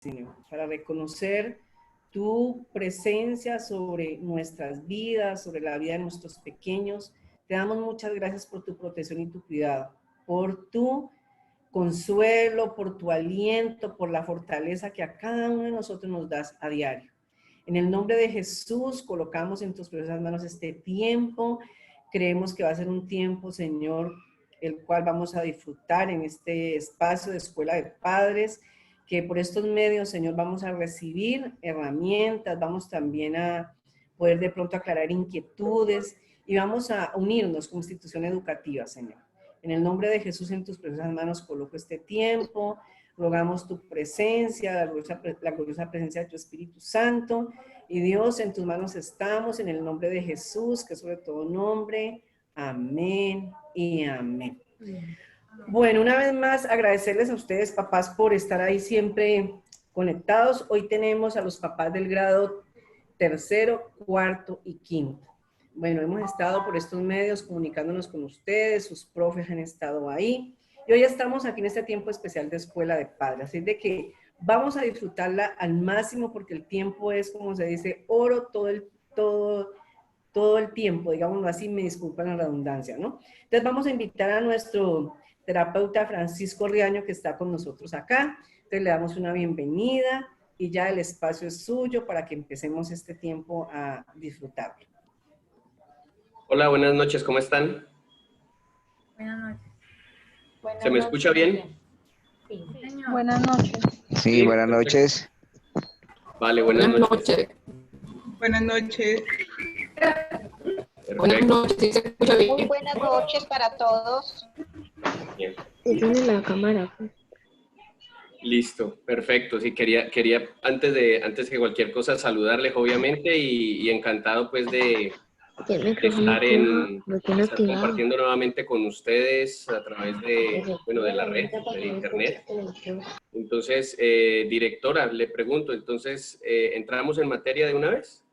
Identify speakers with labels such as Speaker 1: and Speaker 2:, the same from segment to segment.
Speaker 1: Señor, para reconocer tu presencia sobre nuestras vidas, sobre la vida de nuestros pequeños. Te damos muchas gracias por tu protección y tu cuidado, por tu consuelo, por tu aliento, por la fortaleza que a cada uno de nosotros nos das a diario. En el nombre de Jesús, colocamos en tus preciosas manos este tiempo. Creemos que va a ser un tiempo, Señor, el cual vamos a disfrutar en este espacio de Escuela de Padres, que por estos medios, Señor, vamos a recibir herramientas, vamos también a poder de pronto aclarar inquietudes y vamos a unirnos como institución educativa, Señor. En el nombre de Jesús, en tus preciosas manos coloco este tiempo, rogamos tu presencia, la gloriosa presencia de tu Espíritu Santo, y Dios, en tus manos estamos, en el nombre de Jesús, que es sobre todo nombre. Amén y amén. Bueno, una vez más, agradecerles a ustedes, papás, por estar ahí siempre conectados. Hoy tenemos a los papás del grado tercero, cuarto y quinto. Bueno, hemos estado por estos medios comunicándonos con ustedes, sus profes han estado ahí. Y hoy estamos aquí en este tiempo especial de Escuela de Padres. Así de que vamos a disfrutarla al máximo porque el tiempo es, como se dice, oro todo el tiempo, digámoslo así, me disculpan la redundancia, ¿no? Entonces vamos a invitar a nuestro terapeuta Francisco Riaño, que está con nosotros acá. Entonces le damos una bienvenida y ya el espacio es suyo para que empecemos este tiempo a disfrutarlo.
Speaker 2: Hola, buenas noches, ¿cómo están?
Speaker 3: Buenas noches.
Speaker 2: ¿Se me escucha bien?
Speaker 3: Sí, señor.
Speaker 4: Buenas noches.
Speaker 5: Sí, buenas noches.
Speaker 2: Vale, buenas noches.
Speaker 6: Buenas noches.
Speaker 2: Buenas noches,
Speaker 3: ¿sí se escucha bien?
Speaker 4: Muy buenas noches para todos.
Speaker 2: Bien.
Speaker 7: Tiene la cámara.
Speaker 2: Listo, perfecto. Sí, quería antes que cualquier cosa saludarles, obviamente, y encantado pues de estar compartiendo nuevamente con ustedes a través de la red, de internet. Entonces, directora, le pregunto, entonces, ¿entramos en materia de una vez?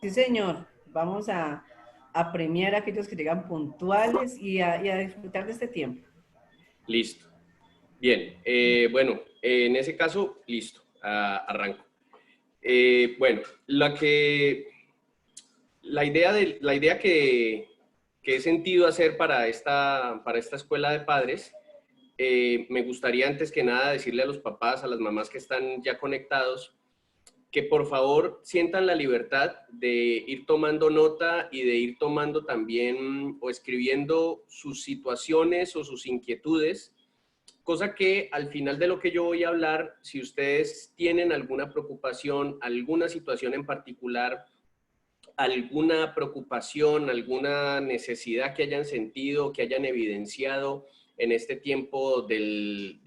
Speaker 1: Sí, señor. Vamos a premiar a aquellos que llegan puntuales y a disfrutar de este tiempo.
Speaker 2: Listo. Bien, bueno, en ese caso, listo, arranco. Bueno, la idea que he sentido hacer para esta escuela de padres, me gustaría antes que nada decirle a los papás, a las mamás que están ya conectados, que por favor sientan la libertad de ir tomando nota y de ir tomando también o escribiendo sus situaciones o sus inquietudes, cosa que al final de lo que yo voy a hablar, si ustedes tienen alguna preocupación, alguna situación en particular, alguna preocupación, alguna necesidad que hayan sentido, que hayan evidenciado en este tiempo de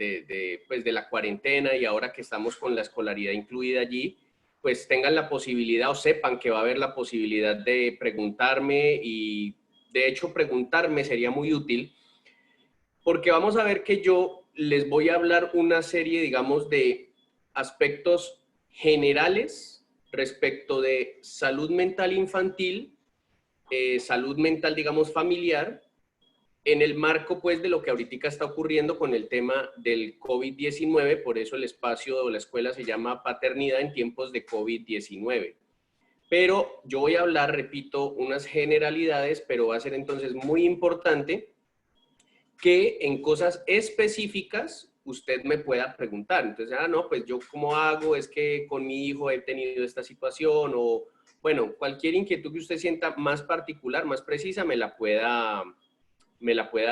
Speaker 2: la cuarentena y ahora que estamos con la escolaridad incluida allí, pues tengan la posibilidad o sepan que va a haber la posibilidad de preguntarme, y de hecho preguntarme sería muy útil porque vamos a ver que yo les voy a hablar una serie, digamos, de aspectos generales respecto de salud mental infantil, salud mental, digamos, familiar, en el marco, pues, de lo que ahorita está ocurriendo con el tema del COVID-19, por eso el espacio de la escuela se llama Paternidad en tiempos de COVID-19. Pero yo voy a hablar, repito, unas generalidades, pero va a ser entonces muy importante que en cosas específicas usted me pueda preguntar. Entonces, no, pues yo cómo hago, es que con mi hijo he tenido esta situación, o bueno, cualquier inquietud que usted sienta más particular, más precisa, me la pueda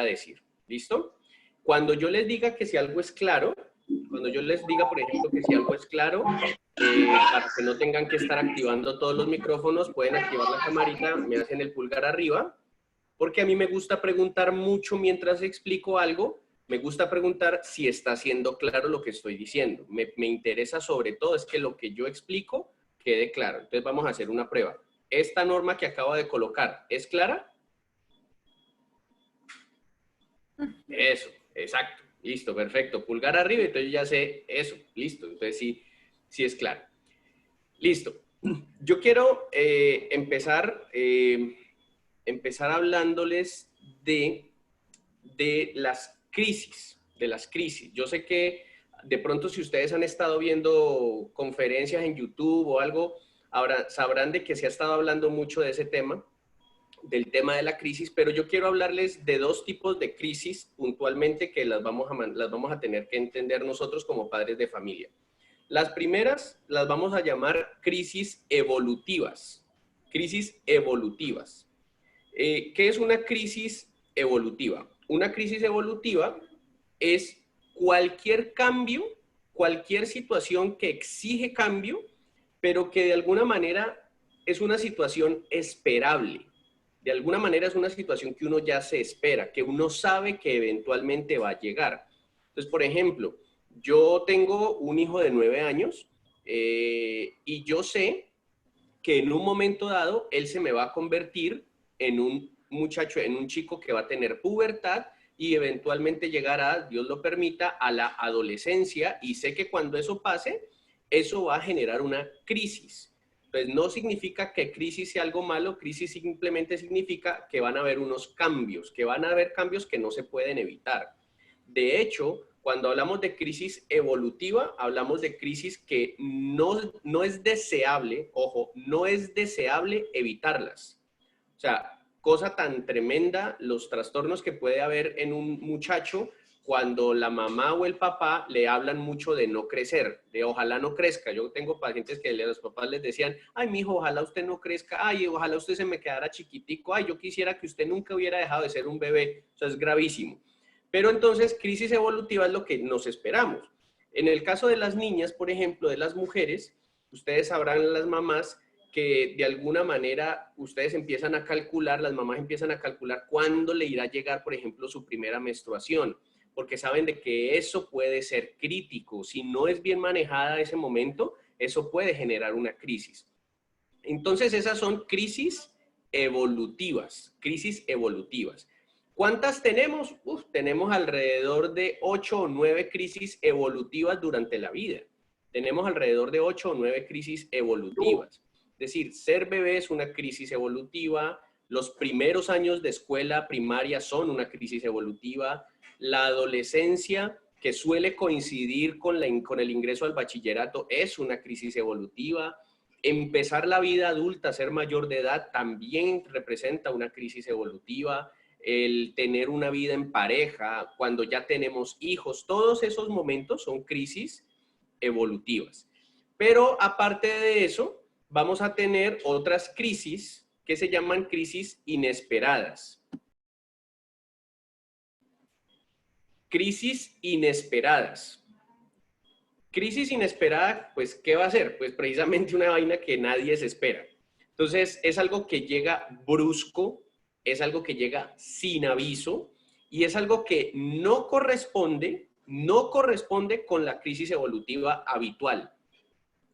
Speaker 2: decir. ¿Listo? Cuando yo les diga que si algo es claro, cuando yo les diga, por ejemplo, que si algo es claro, para que no tengan que estar activando todos los micrófonos, pueden activar la camarita, me hacen el pulgar arriba, porque a mí me gusta preguntar mucho mientras explico algo. Me gusta preguntar si está siendo claro lo que estoy diciendo. Me interesa sobre todo es que lo que yo explico quede claro. Entonces vamos a hacer una prueba. ¿Esta norma que acabo de colocar es clara? Eso, exacto. Listo, perfecto. Pulgar arriba, entonces ya sé eso. Listo, entonces sí es claro. Listo. Yo quiero empezar hablándoles de las crisis, Yo sé que de pronto si ustedes han estado viendo conferencias en YouTube o algo, ahora sabrán de que se ha estado hablando mucho de ese tema, del tema de la crisis, pero yo quiero hablarles de dos tipos de crisis puntualmente que las vamos a tener que entender nosotros como padres de familia. Las primeras las vamos a llamar crisis evolutivas. Crisis evolutivas. ¿Qué es una crisis evolutiva? Una crisis evolutiva es cualquier cambio, cualquier situación que exige cambio, pero que de alguna manera es una situación esperable. De alguna manera es una situación que uno ya se espera, que uno sabe que eventualmente va a llegar. Entonces, por ejemplo, yo tengo un hijo de 9 años y yo sé que en un momento dado él se me va a convertir en un muchacho, en un chico que va a tener pubertad y eventualmente llegará, Dios lo permita, a la adolescencia, y sé que cuando eso pase, eso va a generar una crisis. Entonces, no significa que crisis sea algo malo, crisis simplemente significa que van a haber unos cambios, que van a haber cambios que no se pueden evitar. De hecho, cuando hablamos de crisis evolutiva, hablamos de crisis que no es deseable, ojo, no es deseable evitarlas. O sea, cosa tan tremenda, los trastornos que puede haber en un muchacho cuando la mamá o el papá le hablan mucho de no crecer, de ojalá no crezca. Yo tengo pacientes que a los papás les decían, ay, mijo, ojalá usted no crezca, ay, ojalá usted se me quedara chiquitico, ay, yo quisiera que usted nunca hubiera dejado de ser un bebé. O sea, es gravísimo. Pero entonces, crisis evolutiva es lo que nos esperamos. En el caso de las niñas, por ejemplo, de las mujeres, ustedes sabrán, las mamás, que de alguna manera ustedes empiezan a calcular, las mamás empiezan a calcular cuándo le irá a llegar, por ejemplo, su primera menstruación, porque saben de que eso puede ser crítico. Si no es bien manejada ese momento, eso puede generar una crisis. Entonces, esas son crisis evolutivas, crisis evolutivas. ¿Cuántas tenemos? Tenemos alrededor de 8 o 9 crisis evolutivas durante la vida. Tenemos alrededor de 8 o 9 crisis evolutivas. Es decir, ser bebé es una crisis evolutiva, los primeros años de escuela primaria son una crisis evolutiva, la adolescencia, que suele coincidir con el ingreso al bachillerato, es una crisis evolutiva, empezar la vida adulta, ser mayor de edad, también representa una crisis evolutiva, el tener una vida en pareja, cuando ya tenemos hijos, todos esos momentos son crisis evolutivas. Pero aparte de eso, vamos a tener otras crisis que se llaman crisis inesperadas. Crisis inesperadas. Crisis inesperada, pues, ¿qué va a ser? Pues precisamente una vaina que nadie se espera. Entonces, es algo que llega brusco, es algo que llega sin aviso y es algo que no corresponde con la crisis evolutiva habitual.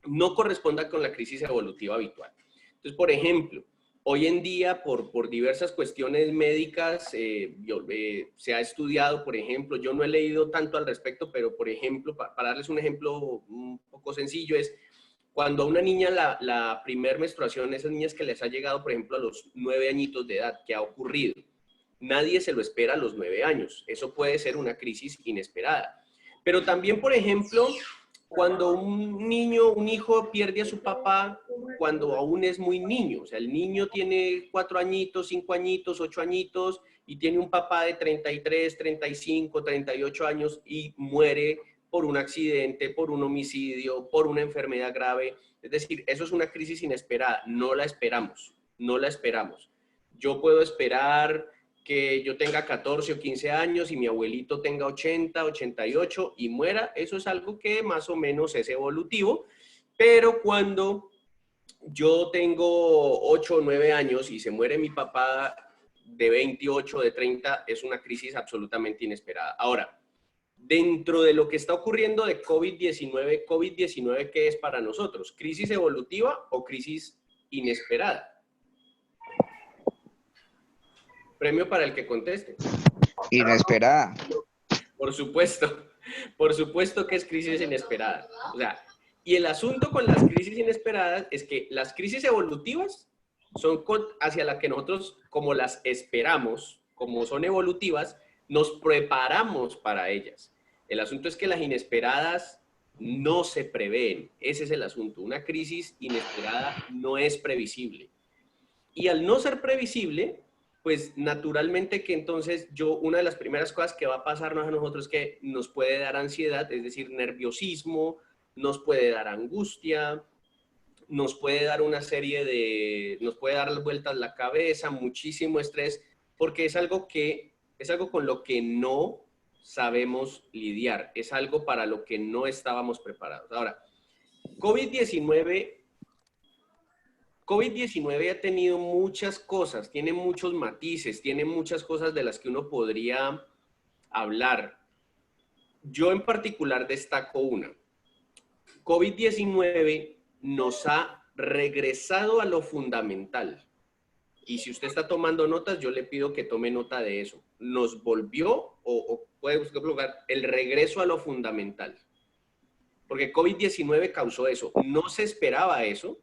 Speaker 2: No corresponda con la crisis evolutiva habitual. Entonces, por ejemplo, hoy en día, por diversas cuestiones médicas, se ha estudiado, por ejemplo, yo no he leído tanto al respecto, pero, por ejemplo, para darles un ejemplo un poco sencillo, es cuando a una niña la primer menstruación, esas niñas que les ha llegado, por ejemplo, a los 9 añitos de edad, ¿qué ha ocurrido? Nadie se lo espera a los 9 años. Eso puede ser una crisis inesperada. Pero también, por ejemplo, cuando un niño, un hijo pierde a su papá cuando aún es muy niño, o sea, el niño tiene 4 añitos, 5 añitos, 8 añitos y tiene un papá de 33, 35, 38 años y muere por un accidente, por un homicidio, por una enfermedad grave. Es decir, eso es una crisis inesperada, no la esperamos, no la esperamos. Yo puedo esperar que yo tenga 14 o 15 años y mi abuelito tenga 80, 88 y muera, eso es algo que más o menos es evolutivo, pero cuando yo tengo 8 o 9 años y se muere mi papá de 28, de 30, es una crisis absolutamente inesperada. Ahora, dentro de lo que está ocurriendo de COVID-19, ¿qué es para nosotros? ¿Crisis evolutiva o crisis inesperada? Premio para el que conteste.
Speaker 5: Inesperada.
Speaker 2: Por supuesto que es crisis inesperada. O sea, y el asunto con las crisis inesperadas es que las crisis evolutivas son hacia las que nosotros, como las esperamos, como son evolutivas, nos preparamos para ellas. El asunto es que las inesperadas no se prevén. Ese es el asunto. Una crisis inesperada no es previsible. Y al no ser previsible, pues naturalmente que entonces una de las primeras cosas que va a pasarnos a nosotros es que nos puede dar ansiedad, es decir, nerviosismo, nos puede dar angustia, nos puede dar nos puede dar vueltas la cabeza, muchísimo estrés, porque es algo con lo que no sabemos lidiar, es algo para lo que no estábamos preparados. Ahora, COVID-19 ha tenido muchas cosas, tiene muchos matices, tiene muchas cosas de las que uno podría hablar. Yo en particular destaco una. COVID-19 nos ha regresado a lo fundamental. Y si usted está tomando notas, yo le pido que tome nota de eso. Nos volvió, o puede buscar lugar, el regreso a lo fundamental. Porque COVID-19 causó eso. No se esperaba eso.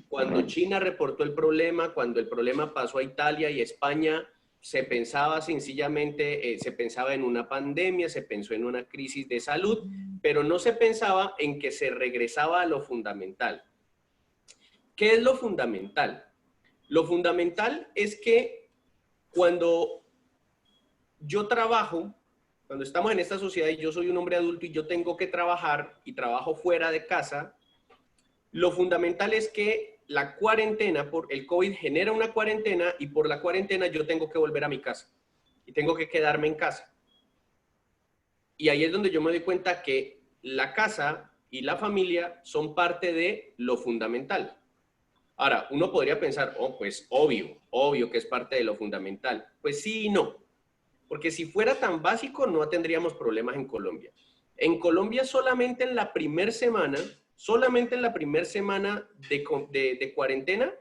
Speaker 2: Cuando China reportó el problema, cuando el problema pasó a Italia y España, se pensaba sencillamente, se pensaba en una pandemia, se pensó en una crisis de salud, pero no se pensaba en que se regresaba a lo fundamental. ¿Qué es lo fundamental? Lo fundamental es que cuando yo trabajo, cuando estamos en esta sociedad y yo soy un hombre adulto y yo tengo que trabajar y trabajo fuera de casa, lo fundamental es que la cuarentena, por el COVID genera una cuarentena y por la cuarentena yo tengo que volver a mi casa y tengo que quedarme en casa. Y ahí es donde yo me doy cuenta que la casa y la familia son parte de lo fundamental. Ahora, uno podría pensar, oh, pues obvio que es parte de lo fundamental. Pues sí y no. Porque si fuera tan básico, no tendríamos problemas en Colombia. En Colombia solamente en la primera semana de cuarentena,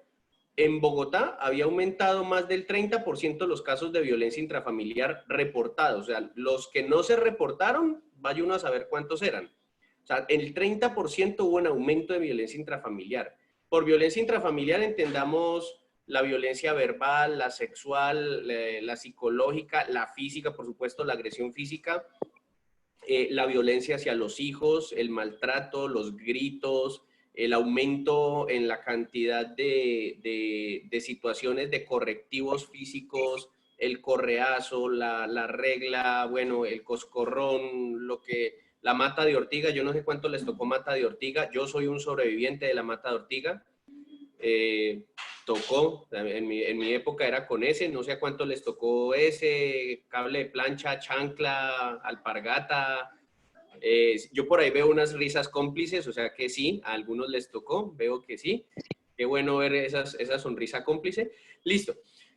Speaker 2: en Bogotá había aumentado más del 30% los casos de violencia intrafamiliar reportados. O sea, los que no se reportaron, vaya uno a saber cuántos eran. O sea, en el 30% hubo un aumento de violencia intrafamiliar. Por violencia intrafamiliar entendamos la violencia verbal, la sexual, la psicológica, la física, por supuesto, la agresión física, la violencia hacia los hijos, el maltrato, los gritos, el aumento en la cantidad de situaciones de correctivos físicos, el correazo, la regla, bueno, el coscorrón, la mata de ortiga. Yo no sé cuánto les tocó mata de ortiga. Yo soy un sobreviviente de la mata de ortiga. Tocó, en mi época era con ese, no sé a cuánto les tocó ese, cable de plancha, chancla, alpargata. Yo por ahí veo unas risas cómplices, o sea que sí, a algunos les tocó, veo que sí. Qué bueno ver esa sonrisa cómplice. Listo.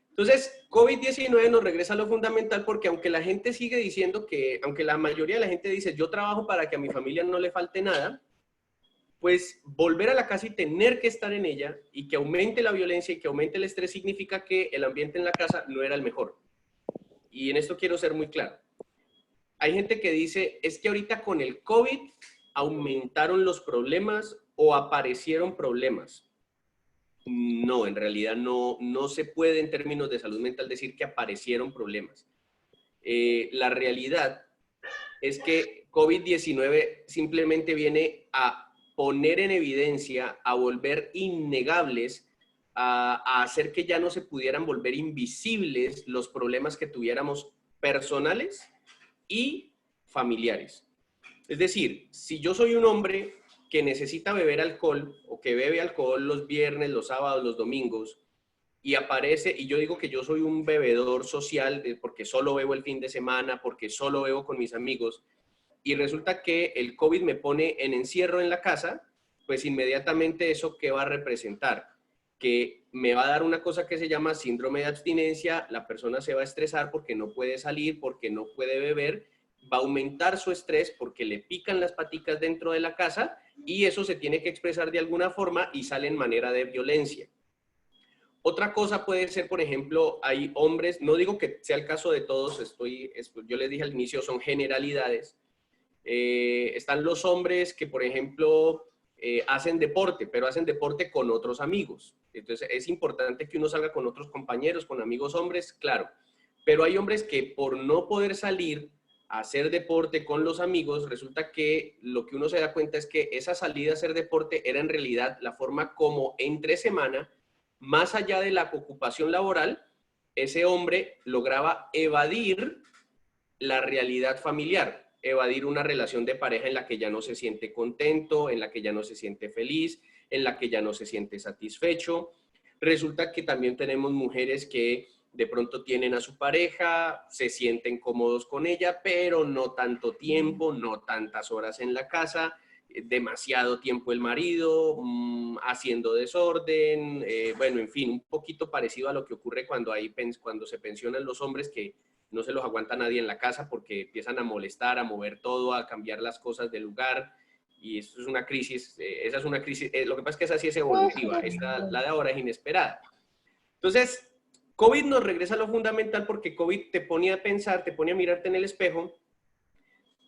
Speaker 2: Entonces, COVID-19 nos regresa a lo fundamental porque aunque la gente sigue diciendo aunque la mayoría de la gente dice, yo trabajo para que a mi familia no le falte nada, pues volver a la casa y tener que estar en ella y que aumente la violencia y que aumente el estrés significa que el ambiente en la casa no era el mejor. Y en esto quiero ser muy claro. Hay gente que dice, es que ahorita con el COVID aumentaron los problemas o aparecieron problemas. No, en realidad no se puede en términos de salud mental decir que aparecieron problemas. La realidad es que COVID-19 simplemente viene a poner en evidencia, a volver innegables, a hacer que ya no se pudieran volver invisibles los problemas que tuviéramos personales y familiares. Es decir, si yo soy un hombre que necesita beber alcohol o que bebe alcohol los viernes, los sábados, los domingos, y aparece, y yo digo que yo soy un bebedor social porque solo bebo el fin de semana, porque solo bebo con mis amigos, y resulta que el COVID me pone en encierro en la casa, pues inmediatamente eso ¿qué va a representar? Que me va a dar una cosa que se llama síndrome de abstinencia, la persona se va a estresar porque no puede salir, porque no puede beber, va a aumentar su estrés porque le pican las paticas dentro de la casa y eso se tiene que expresar de alguna forma y sale en manera de violencia. Otra cosa puede ser, por ejemplo, hay hombres, no digo que sea el caso de todos, yo les dije al inicio, son generalidades. Están los hombres que, por ejemplo, hacen deporte, pero hacen deporte con otros amigos. Entonces, es importante que uno salga con otros compañeros, con amigos hombres, claro. Pero hay hombres que por no poder salir a hacer deporte con los amigos, resulta que lo que uno se da cuenta es que esa salida a hacer deporte era en realidad la forma como entre semana, más allá de la ocupación laboral, ese hombre lograba evadir la realidad familiar, evadir una relación de pareja en la que ya no se siente contento, en la que ya no se siente feliz, en la que ya no se siente satisfecho. Resulta que también tenemos mujeres que de pronto tienen a su pareja, se sienten cómodos con ella, pero no tanto tiempo, no tantas horas en la casa, demasiado tiempo el marido, haciendo desorden, bueno, en fin, un poquito parecido a lo que ocurre cuando se pensionan los hombres, que no se los aguanta nadie en la casa porque empiezan a molestar, a mover todo, a cambiar las cosas del lugar, y eso es una crisis, esa es una crisis, lo que pasa es que esa sí es evolutiva, la de ahora es inesperada. Entonces, COVID nos regresa a lo fundamental porque COVID te pone a pensar, te pone a mirarte en el espejo.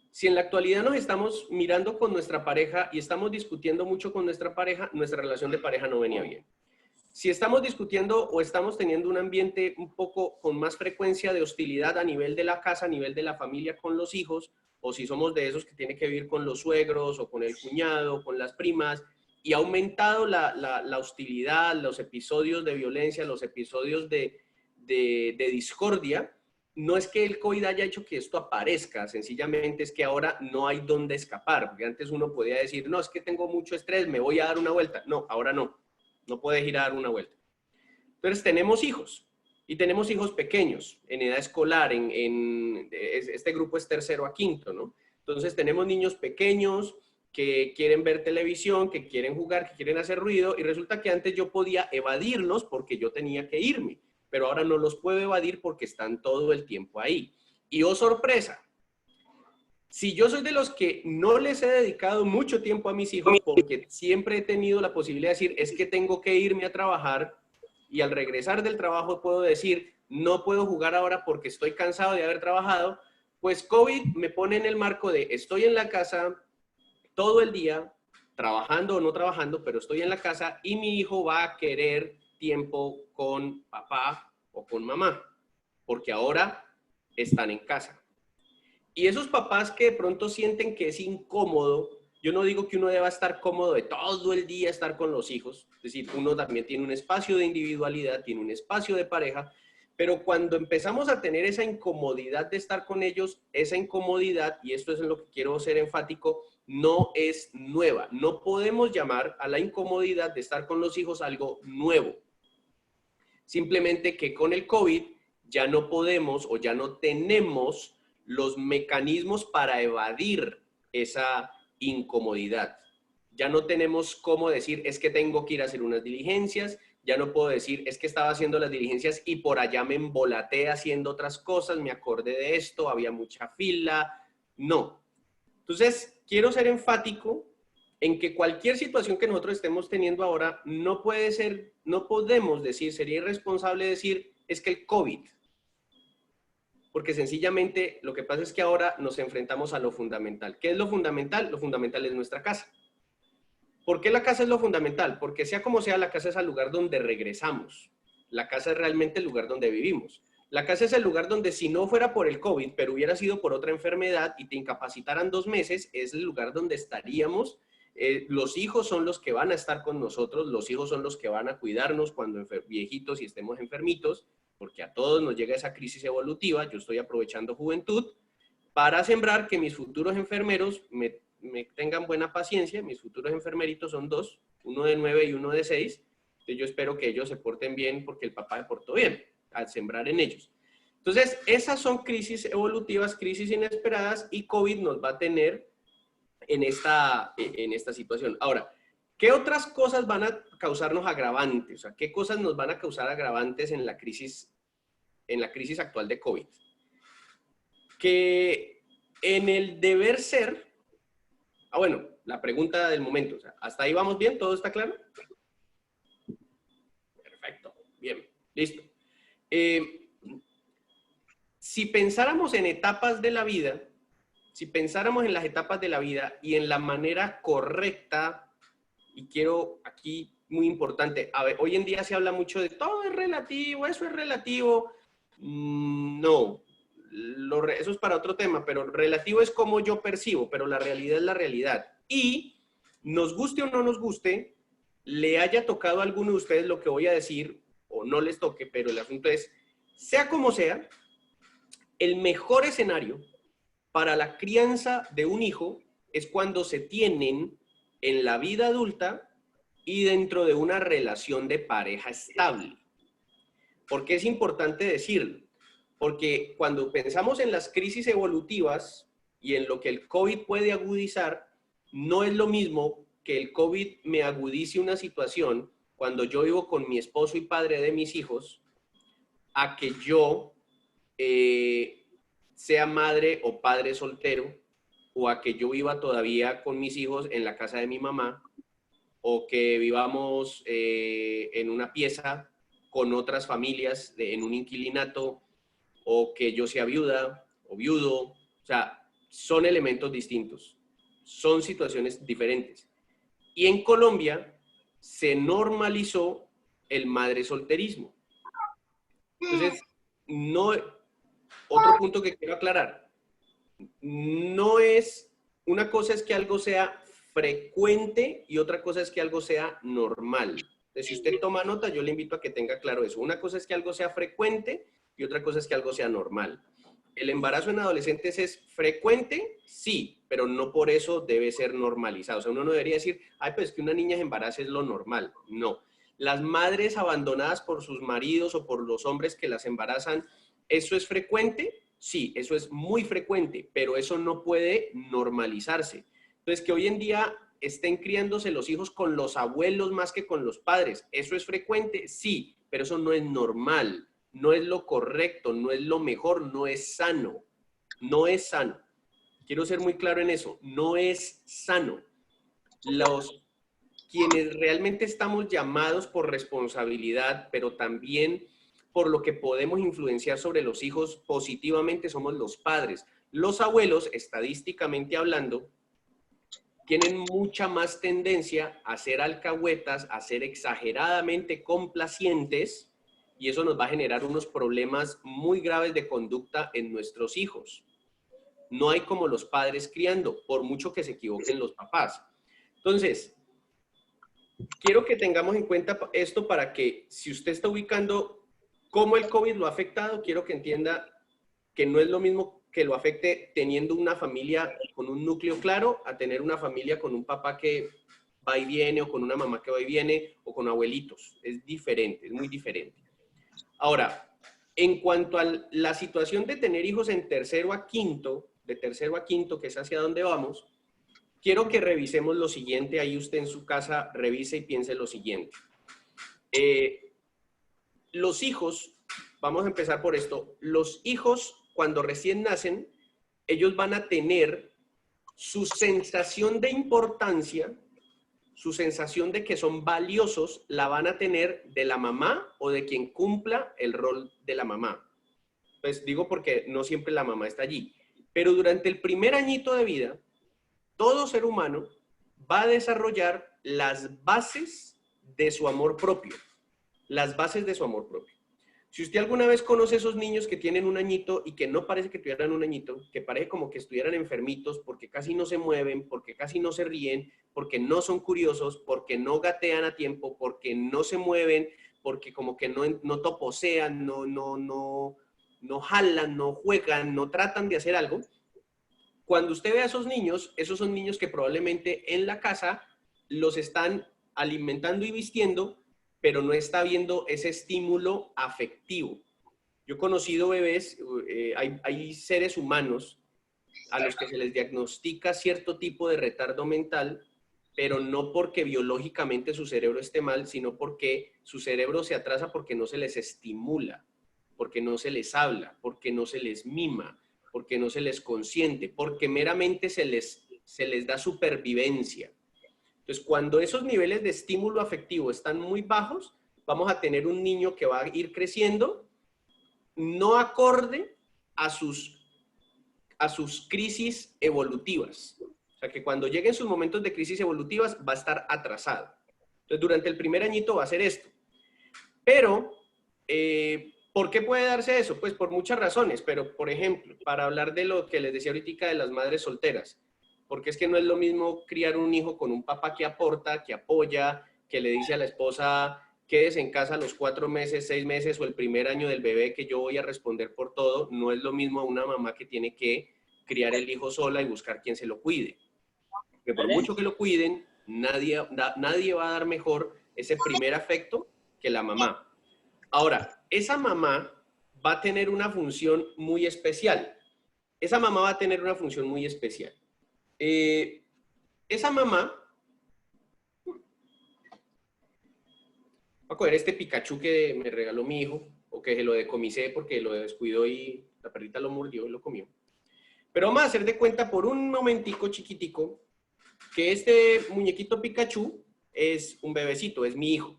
Speaker 2: Si en la actualidad nos estamos mirando con nuestra pareja y estamos discutiendo mucho con nuestra pareja, nuestra relación de pareja no venía bien. Si estamos discutiendo o estamos teniendo un ambiente un poco con más frecuencia de hostilidad a nivel de la casa, a nivel de la familia con los hijos, o si somos de esos que tienen que vivir con los suegros o con el cuñado, con las primas, y ha aumentado la hostilidad, los episodios de violencia, los episodios de discordia, no es que el COVID haya hecho que esto aparezca, sencillamente es que ahora no hay dónde escapar, porque antes uno podía decir, no, es que tengo mucho estrés, me voy a dar una vuelta. No, ahora no. No puedes ir a dar una vuelta. Entonces tenemos hijos y tenemos hijos pequeños en edad escolar, este grupo es 3º a 5º, ¿no? Entonces tenemos niños pequeños que quieren ver televisión, que quieren jugar, que quieren hacer ruido, y resulta que antes yo podía evadirlos porque yo tenía que irme, pero ahora no los puedo evadir porque están todo el tiempo ahí. Y oh sorpresa, si yo soy de los que no les he dedicado mucho tiempo a mis hijos porque siempre he tenido la posibilidad de decir, es que tengo que irme a trabajar, y al regresar del trabajo puedo decir, no puedo jugar ahora porque estoy cansado de haber trabajado, pues COVID me pone en el marco de estoy en la casa todo el día, trabajando o no trabajando, pero estoy en la casa y mi hijo va a querer tiempo con papá o con mamá, porque ahora están en casa. Y esos papás que de pronto sienten que es incómodo, yo no digo que uno deba estar cómodo de todo el día estar con los hijos, es decir, uno también tiene un espacio de individualidad, tiene un espacio de pareja, pero cuando empezamos a tener esa incomodidad de estar con ellos, esa incomodidad, y esto es en lo que quiero ser enfático, no es nueva. No podemos llamar a la incomodidad de estar con los hijos algo nuevo. Simplemente que con el COVID ya no podemos o ya no tenemos los mecanismos para evadir esa incomodidad. Ya no tenemos cómo decir, es que tengo que ir a hacer unas diligencias, ya no puedo decir, es que estaba haciendo las diligencias y por allá me embolaté haciendo otras cosas, me acordé de esto, había mucha fila. No. Entonces, quiero ser enfático en que cualquier situación que nosotros estemos teniendo ahora no puede ser, no podemos decir, sería irresponsable decir, es que el COVID. Porque sencillamente lo que pasa es que ahora nos enfrentamos a lo fundamental. ¿Qué es lo fundamental? Lo fundamental es nuestra casa. ¿Por qué la casa es lo fundamental? Porque sea como sea, la casa es el lugar donde regresamos. La casa es realmente el lugar donde vivimos. La casa es el lugar donde si no fuera por el COVID, pero hubiera sido por otra enfermedad y te incapacitaran 2 meses, es el lugar donde estaríamos. Los hijos son los que van a estar con nosotros, los hijos son los que van a cuidarnos cuando viejitos y estemos enfermitos, porque a todos nos llega esa crisis evolutiva. Yo estoy aprovechando juventud para sembrar que mis futuros enfermeros me tengan buena paciencia. Mis futuros enfermeritos son 2, uno de 9 y uno de 6. Entonces yo espero que ellos se porten bien porque el papá se portó bien al sembrar en ellos. Entonces esas son crisis evolutivas, crisis inesperadas, y COVID nos va a tener en esta situación. Ahora, ¿qué otras cosas van a causarnos agravantes? O sea, ¿qué cosas nos van a causar agravantes en la crisis actual de COVID? Que en el deber ser, bueno, la pregunta del momento, o sea, ¿hasta ahí vamos bien? ¿Todo está claro? Perfecto, bien, listo. Si pensáramos en etapas de la vida, si pensáramos en las etapas de la vida y en la manera correcta, y quiero aquí, muy importante, a ver, hoy en día se habla mucho de todo es relativo, eso es relativo. No, eso es para otro tema, pero relativo es como yo percibo, pero la realidad es la realidad. Y nos guste o no nos guste, le haya tocado a alguno de ustedes lo que voy a decir, o no les toque, pero el asunto es, sea como sea, el mejor escenario para la crianza de un hijo es cuando se tienen en la vida adulta y dentro de una relación de pareja estable. ¿Por qué es importante decirlo? Porque cuando pensamos en las crisis evolutivas y en lo que el COVID puede agudizar, no es lo mismo que el COVID me agudice una situación cuando yo vivo con mi esposo y padre de mis hijos, a que yo sea madre o padre soltero, o a que yo viva todavía con mis hijos en la casa de mi mamá, o que vivamos en una pieza con otras familias en un inquilinato, o que yo sea viuda o viudo. O sea, son elementos distintos, son situaciones diferentes. Y en Colombia se normalizó el madre solterismo. Entonces, no, otro punto que quiero aclarar, no es, una cosa es que algo sea frecuente y otra cosa es que algo sea normal. Entonces, si usted toma nota, yo le invito a que tenga claro eso. Una cosa es que algo sea frecuente y otra cosa es que algo sea normal. ¿El embarazo en adolescentes es frecuente? Sí, pero no por eso debe ser normalizado. O sea, uno no debería decir, ay, pues que una niña se embarace es lo normal. No. Las madres abandonadas por sus maridos o por los hombres que las embarazan, ¿eso es frecuente? Sí, eso es muy frecuente, pero eso no puede normalizarse. Entonces, que hoy en día estén criándose los hijos con los abuelos más que con los padres, ¿eso es frecuente? Sí, pero eso no es normal, no es lo correcto, no es lo mejor, no es sano. No es sano. Quiero ser muy claro en eso, no es sano. Quienes realmente estamos llamados por responsabilidad, pero también por lo que podemos influenciar sobre los hijos positivamente, somos los padres. Los abuelos, estadísticamente hablando, tienen mucha más tendencia a ser alcahuetas, a ser exageradamente complacientes, y eso nos va a generar unos problemas muy graves de conducta en nuestros hijos. No hay como los padres criando, por mucho que se equivoquen los papás. Entonces, quiero que tengamos en cuenta esto para que, si usted está ubicando cómo el COVID lo ha afectado, quiero que entienda que no es lo mismo que lo afecte teniendo una familia con un núcleo claro a tener una familia con un papá que va y viene, o con una mamá que va y viene, o con abuelitos. Es diferente, es muy diferente. Ahora, en cuanto a la situación de tener hijos en tercero a quinto, de tercero a quinto, que es hacia donde vamos, quiero que revisemos lo siguiente. Ahí usted en su casa revise y piense lo siguiente. Los hijos, vamos a empezar por esto, los hijos cuando recién nacen, ellos van a tener su sensación de importancia, su sensación de que son valiosos, la van a tener de la mamá o de quien cumpla el rol de la mamá. Pues digo porque no siempre la mamá está allí. Pero durante el primer añito de vida, todo ser humano va a desarrollar las bases de su amor propio. Las bases de su amor propio. Si usted alguna vez conoce esos niños que tienen un añito y que no parece que tuvieran un añito, que parece como que estuvieran enfermitos porque casi no se mueven, porque casi no se ríen, porque no son curiosos, porque no gatean a tiempo, porque no se mueven, porque como que no toposean, no jalan, no juegan, no tratan de hacer algo. Cuando usted ve a esos son niños que probablemente en la casa los están alimentando y vistiendo, pero no está viendo ese estímulo afectivo. Yo he conocido bebés, hay seres humanos a los que se les diagnostica cierto tipo de retardo mental, pero no porque biológicamente su cerebro esté mal, sino porque su cerebro se atrasa porque no se les estimula, porque no se les habla, porque no se les mima, porque no se les consiente, porque meramente se les da supervivencia. Entonces, cuando esos niveles de estímulo afectivo están muy bajos, vamos a tener un niño que va a ir creciendo no acorde a sus crisis evolutivas. O sea, que cuando lleguen sus momentos de crisis evolutivas va a estar atrasado. Entonces, durante el primer añito va a ser esto. Pero, ¿Por qué puede darse eso? Pues por muchas razones, pero por ejemplo, para hablar de lo que les decía ahorita de las madres solteras, porque es que no es lo mismo criar un hijo con un papá que aporta, que apoya, que le dice a la esposa, quédese en casa los 4 meses, 6 meses o el primer año del bebé que yo voy a responder por todo, no es lo mismo a una mamá que tiene que criar el hijo sola y buscar quien se lo cuide. Que por mucho que lo cuiden, nadie va a dar mejor ese primer afecto que la mamá. Ahora, esa mamá va a tener una función muy especial. Esa mamá va a tener una función muy especial. Esa mamá, voy a coger este Pikachu que me regaló mi hijo, o que se lo decomicé porque lo descuidó y la perrita lo mordió y lo comió. Pero vamos a hacer de cuenta por un momentico chiquitico que este muñequito Pikachu es un bebecito, es mi hijo.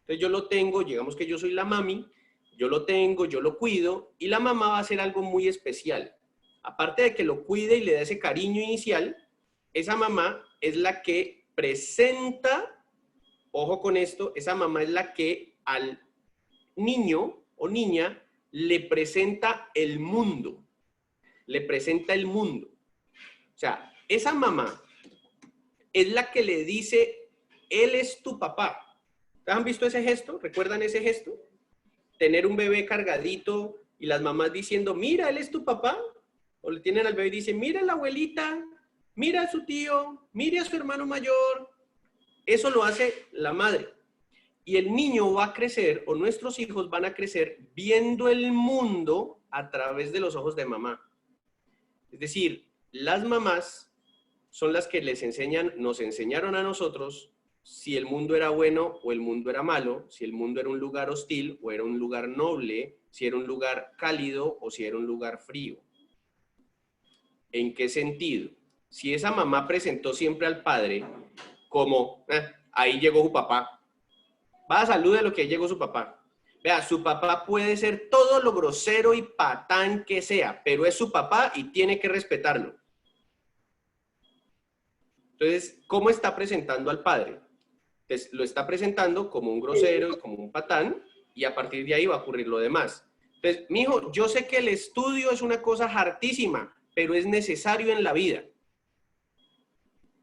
Speaker 2: Entonces yo lo tengo, digamos que yo soy la mami, yo lo tengo, yo lo cuido, y la mamá va a hacer algo muy especial. Aparte de que lo cuide y le da ese cariño inicial, esa mamá es la que presenta, ojo con esto, esa mamá es la que al niño o niña le presenta el mundo. Le presenta el mundo. O sea, esa mamá es la que le dice, él es tu papá. ¿Han visto ese gesto? ¿Recuerdan ese gesto? Tener un bebé cargadito y las mamás diciendo, mira, él es tu papá. O le tienen al bebé y dicen, mira a la abuelita, mira a su tío, mira a su hermano mayor. Eso lo hace la madre. Y el niño va a crecer, o nuestros hijos van a crecer viendo el mundo a través de los ojos de mamá. Es decir, las mamás son las que les enseñan, nos enseñaron a nosotros si el mundo era bueno o el mundo era malo, si el mundo era un lugar hostil o era un lugar noble, si era un lugar cálido o si era un lugar frío. ¿En qué sentido? Si esa mamá presentó siempre al padre como, ahí llegó su papá, va a salude lo que llegó su papá. Vea, su papá puede ser todo lo grosero y patán que sea, pero es su papá y tiene que respetarlo. Entonces, ¿cómo está presentando al padre? Entonces, lo está presentando como un grosero y como un patán, y a partir de ahí va a ocurrir lo demás. Entonces, mijo, yo sé que el estudio es una cosa hartísima, pero es necesario en la vida.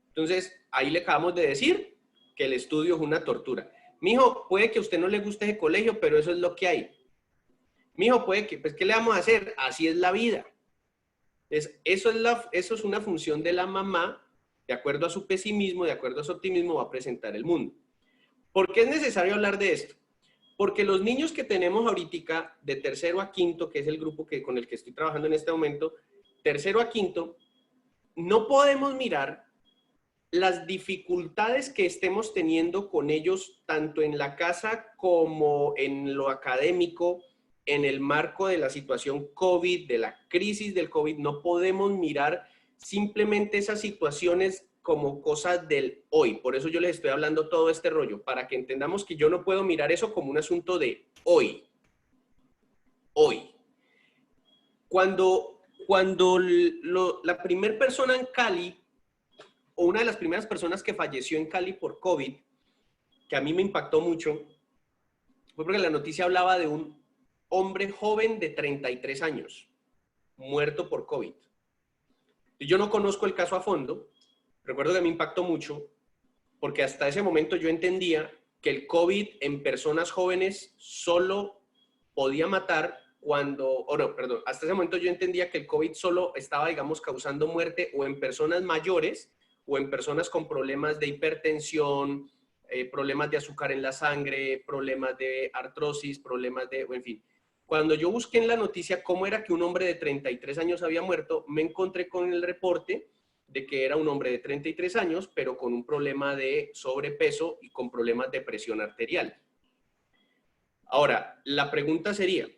Speaker 2: Entonces, ahí le acabamos de decir que el estudio es una tortura. Mijo, puede que a usted no le guste ese colegio, pero eso es lo que hay. Mijo, puede que, pues, ¿qué le vamos a hacer? Así es la vida. Entonces, eso es una función de la mamá. De acuerdo a su pesimismo, de acuerdo a su optimismo, va a presentar el mundo. ¿Por qué es necesario hablar de esto? Porque los niños que tenemos ahorita, de tercero a quinto, que es el grupo con el que estoy trabajando en este momento, tercero a quinto, no podemos mirar las dificultades que estemos teniendo con ellos, tanto en la casa como en lo académico, en el marco de la situación COVID, de la crisis del COVID. No podemos mirar simplemente esas situaciones como cosas del hoy. Por eso yo les estoy hablando todo este rollo, para que entendamos que yo no puedo mirar eso como un asunto de hoy. Hoy. Cuando la primera persona en Cali, o una de las primeras personas que falleció en Cali por COVID, que a mí me impactó mucho, fue porque la noticia hablaba de un hombre joven de 33 años, muerto por COVID. Yo no conozco el caso a fondo, recuerdo que me impactó mucho, porque hasta ese momento yo entendía que el COVID en personas jóvenes solo podía matar hasta ese momento yo entendía que el COVID solo estaba, digamos, causando muerte o en personas mayores o en personas con problemas de hipertensión, problemas de azúcar en la sangre, problemas de artrosis, en fin. Cuando yo busqué en la noticia cómo era que un hombre de 33 años había muerto, me encontré con el reporte de que era un hombre de 33 años, pero con un problema de sobrepeso y con problemas de presión arterial. Ahora, la pregunta sería,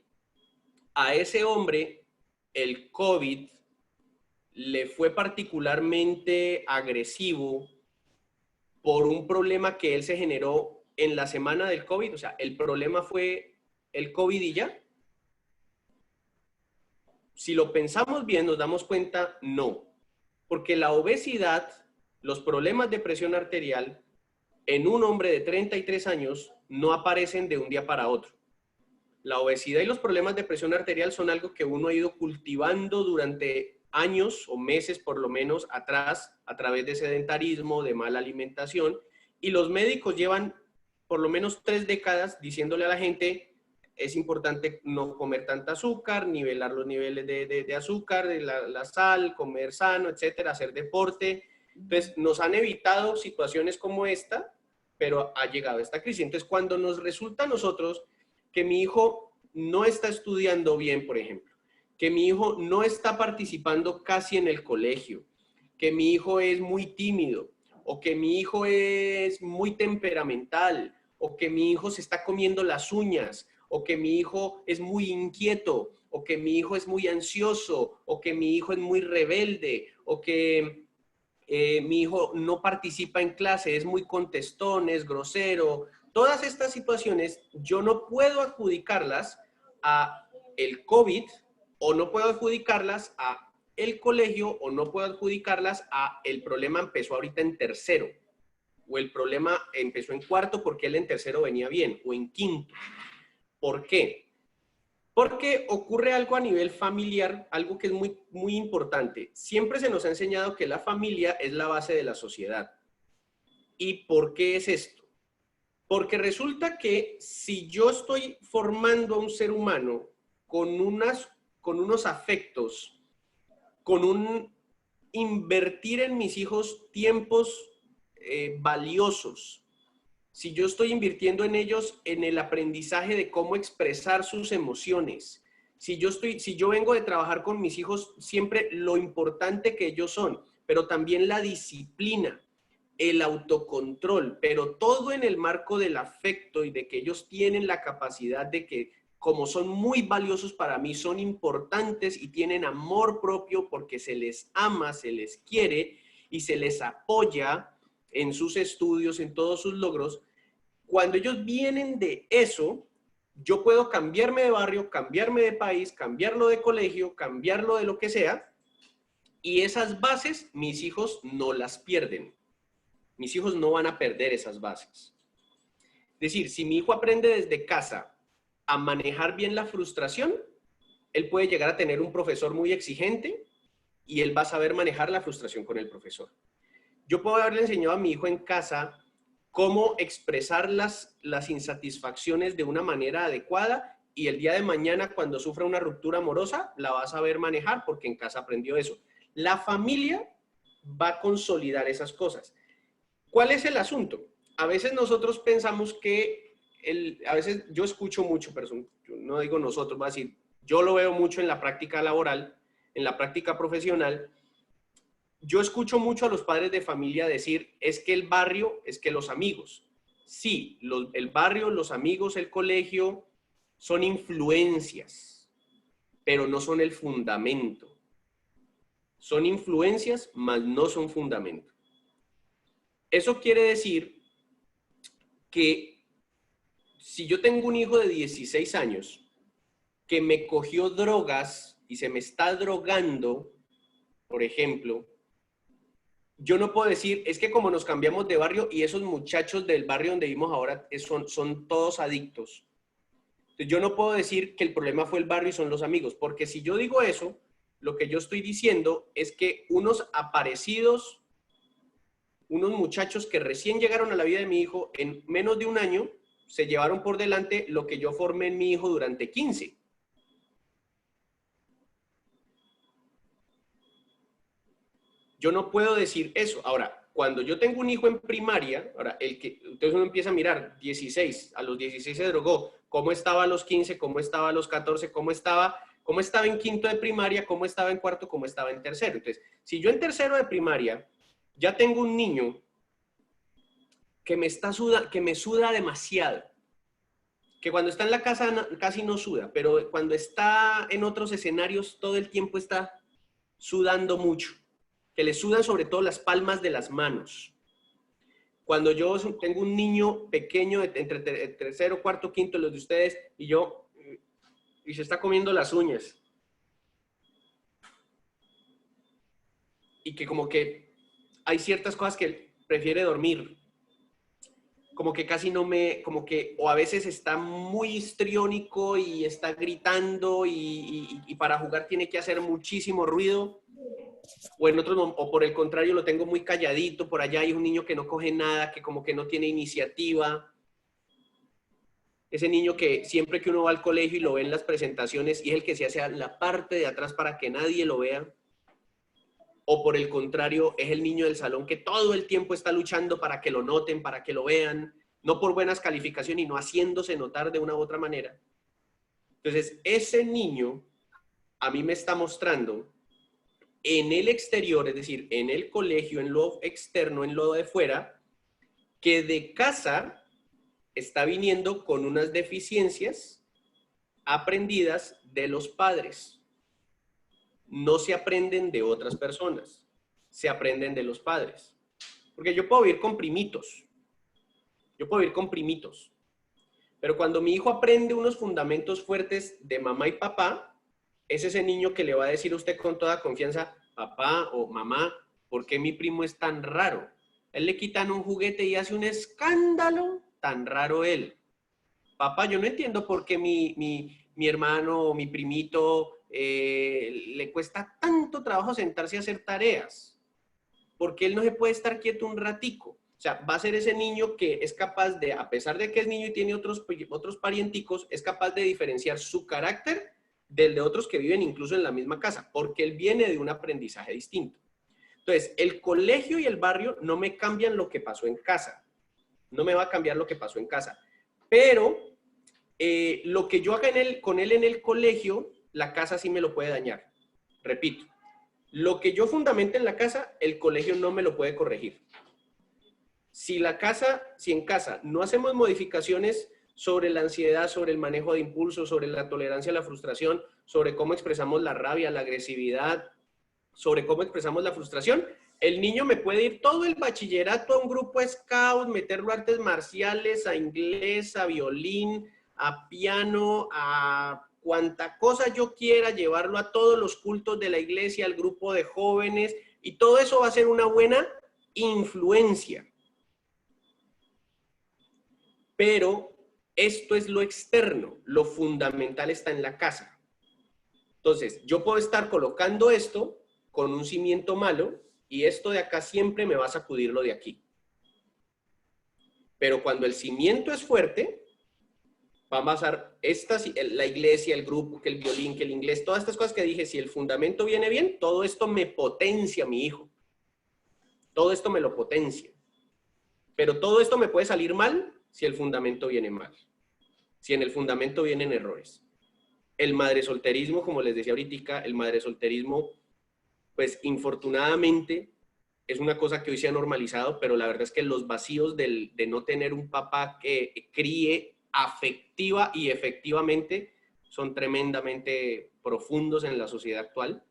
Speaker 2: ¿a ese hombre el COVID le fue particularmente agresivo por un problema que él se generó en la semana del COVID? O sea, ¿el problema fue el COVID y ya? Si lo pensamos bien, nos damos cuenta, no. Porque la obesidad, los problemas de presión arterial, en un hombre de 33 años no aparecen de un día para otro. La obesidad y los problemas de presión arterial son algo que uno ha ido cultivando durante años o meses por lo menos atrás a través de sedentarismo, de mala alimentación, y los médicos llevan por lo menos 3 décadas diciéndole a la gente es importante no comer tanta azúcar, nivelar los niveles de azúcar, de la sal, comer sano, etcétera, hacer deporte. Entonces nos han evitado situaciones como esta, pero ha llegado esta crisis. Entonces cuando nos resulta a nosotros que mi hijo no está estudiando bien, por ejemplo, que mi hijo no está participando casi en el colegio, que mi hijo es muy tímido, o que mi hijo es muy temperamental, o que mi hijo se está comiendo las uñas, o que mi hijo es muy inquieto, o que mi hijo es muy ansioso, o que mi hijo es muy rebelde, o que mi hijo no participa en clase, es muy contestón, es grosero. Todas estas situaciones yo no puedo adjudicarlas a el COVID o no puedo adjudicarlas a el colegio o no puedo adjudicarlas a el problema empezó ahorita en tercero o el problema empezó en cuarto porque él en tercero venía bien o en quinto. ¿Por qué? Porque ocurre algo a nivel familiar, algo que es muy importante. Siempre se nos ha enseñado que la familia es la base de la sociedad. ¿Y por qué es esto? Porque resulta que si yo estoy formando a un ser humano con unos afectos, con un invertir en mis hijos tiempos valiosos, si yo estoy invirtiendo en ellos en el aprendizaje de cómo expresar sus emociones, si yo vengo de trabajar con mis hijos siempre lo importante que ellos son, pero también la disciplina, el autocontrol, pero todo en el marco del afecto y de que ellos tienen la capacidad de que, como son muy valiosos para mí, son importantes y tienen amor propio porque se les ama, se les quiere y se les apoya en sus estudios, en todos sus logros. Cuando ellos vienen de eso, yo puedo cambiarme de barrio, cambiarme de país, cambiarlo de colegio, cambiarlo de lo que sea, y esas bases mis hijos no las pierden. Mis hijos no van a perder esas bases. Es decir, si mi hijo aprende desde casa a manejar bien la frustración, él puede llegar a tener un profesor muy exigente y él va a saber manejar la frustración con el profesor. Yo puedo haberle enseñado a mi hijo en casa cómo expresar las insatisfacciones de una manera adecuada y el día de mañana cuando sufra una ruptura amorosa la va a saber manejar porque en casa aprendió eso. La familia va a consolidar esas cosas. ¿Cuál es el asunto? A veces nosotros pensamos que, a veces yo escucho mucho, pero yo no digo nosotros, voy a decir, yo lo veo mucho en la práctica laboral, en la práctica profesional. Yo escucho mucho a los padres de familia decir, es que el barrio, es que los amigos. Sí, el barrio, los amigos, el colegio son influencias, pero no son el fundamento. Son influencias, mas no son fundamento. Eso quiere decir que si yo tengo un hijo de 16 años que me cogió drogas y se me está drogando, por ejemplo, yo no puedo decir, es que como nos cambiamos de barrio y esos muchachos del barrio donde vivimos ahora son todos adictos. Entonces, yo no puedo decir que el problema fue el barrio y son los amigos, porque si yo digo eso, lo que yo estoy diciendo es que unos aparecidos, unos muchachos que recién llegaron a la vida de mi hijo en menos de un año, se llevaron por delante lo que yo formé en mi hijo durante 15. Yo no puedo decir eso. Ahora, cuando yo tengo un hijo en primaria, entonces uno empieza a mirar, 16, a los 16 se drogó, ¿cómo estaba a los 15? ¿Cómo estaba a los 14? ¿Cómo estaba en quinto de primaria? ¿Cómo estaba en cuarto? ¿Cómo estaba en tercero? Entonces, si yo en tercero de primaria ya tengo un niño que me suda demasiado, que cuando está en la casa casi no suda, pero cuando está en otros escenarios todo el tiempo está sudando mucho, que le sudan sobre todo las palmas de las manos. Cuando yo tengo un niño pequeño entre tercero, cuarto, quinto, los de ustedes, y se está comiendo las uñas, y que como que hay ciertas cosas que prefiere dormir, como que casi no me, como que, o a veces está muy histriónico y está gritando y para jugar tiene que hacer muchísimo ruido, o en otros, o por el contrario lo tengo muy calladito, por allá hay un niño que no coge nada, que como que no tiene iniciativa. Ese niño que siempre que uno va al colegio y lo ve en las presentaciones y es el que se hace a la parte de atrás para que nadie lo vea. O por el contrario, es el niño del salón que todo el tiempo está luchando para que lo noten, para que lo vean, no por buenas calificaciones y no haciéndose notar de una u otra manera. Entonces, ese niño a mí me está mostrando en el exterior, es decir, en el colegio, en lo externo, en lo de fuera, que de casa está viniendo con unas deficiencias aprendidas de los padres. No se aprenden de otras personas, se aprenden de los padres. Porque yo puedo vivir con primitos, pero cuando mi hijo aprende unos fundamentos fuertes de mamá y papá, es ese niño que le va a decir a usted con toda confianza, papá o mamá, ¿por qué mi primo es tan raro? Él le quitan un juguete y hace un escándalo, tan raro él. Papá, yo no entiendo por qué mi hermano o mi primito le cuesta tanto trabajo sentarse a hacer tareas. Porque él no se puede estar quieto un ratico. O sea, va a ser ese niño que es capaz de, a pesar de que es niño y tiene otros parienticos, es capaz de diferenciar su carácter del de otros que viven incluso en la misma casa, porque él viene de un aprendizaje distinto. Entonces, el colegio y el barrio no me cambian lo que pasó en casa. No me va a cambiar lo que pasó en casa. Pero lo que yo haga con él en el colegio, la casa sí me lo puede dañar. Repito, lo que yo fundamente en la casa, el colegio no me lo puede corregir. Si en casa no hacemos modificaciones sobre la ansiedad, sobre el manejo de impulsos, sobre la tolerancia a la frustración, sobre cómo expresamos la rabia, la agresividad, sobre cómo expresamos la frustración, el niño me puede ir todo el bachillerato a un grupo scout, meterlo a artes marciales, a inglés, a violín, a piano, a cuanta cosa yo quiera, llevarlo a todos los cultos de la iglesia, al grupo de jóvenes, y todo eso va a ser una buena influencia. Pero esto es lo externo, lo fundamental está en la casa. Entonces, yo puedo estar colocando esto con un cimiento malo y esto de acá siempre me va a sacudir lo de aquí. Pero cuando el cimiento es fuerte, va a pasar la iglesia, el grupo, que el violín, que el inglés, todas estas cosas que dije, si el fundamento viene bien, todo esto me potencia a mi hijo. Todo esto me lo potencia. Pero todo esto me puede salir mal si el fundamento viene mal. Si en el fundamento vienen errores. El madresolterismo, como les decía ahorita, el madresolterismo, pues infortunadamente es una cosa que hoy se ha normalizado, pero la verdad es que los vacíos de no tener un papá que críe afectiva y efectivamente son tremendamente profundos en la sociedad actual.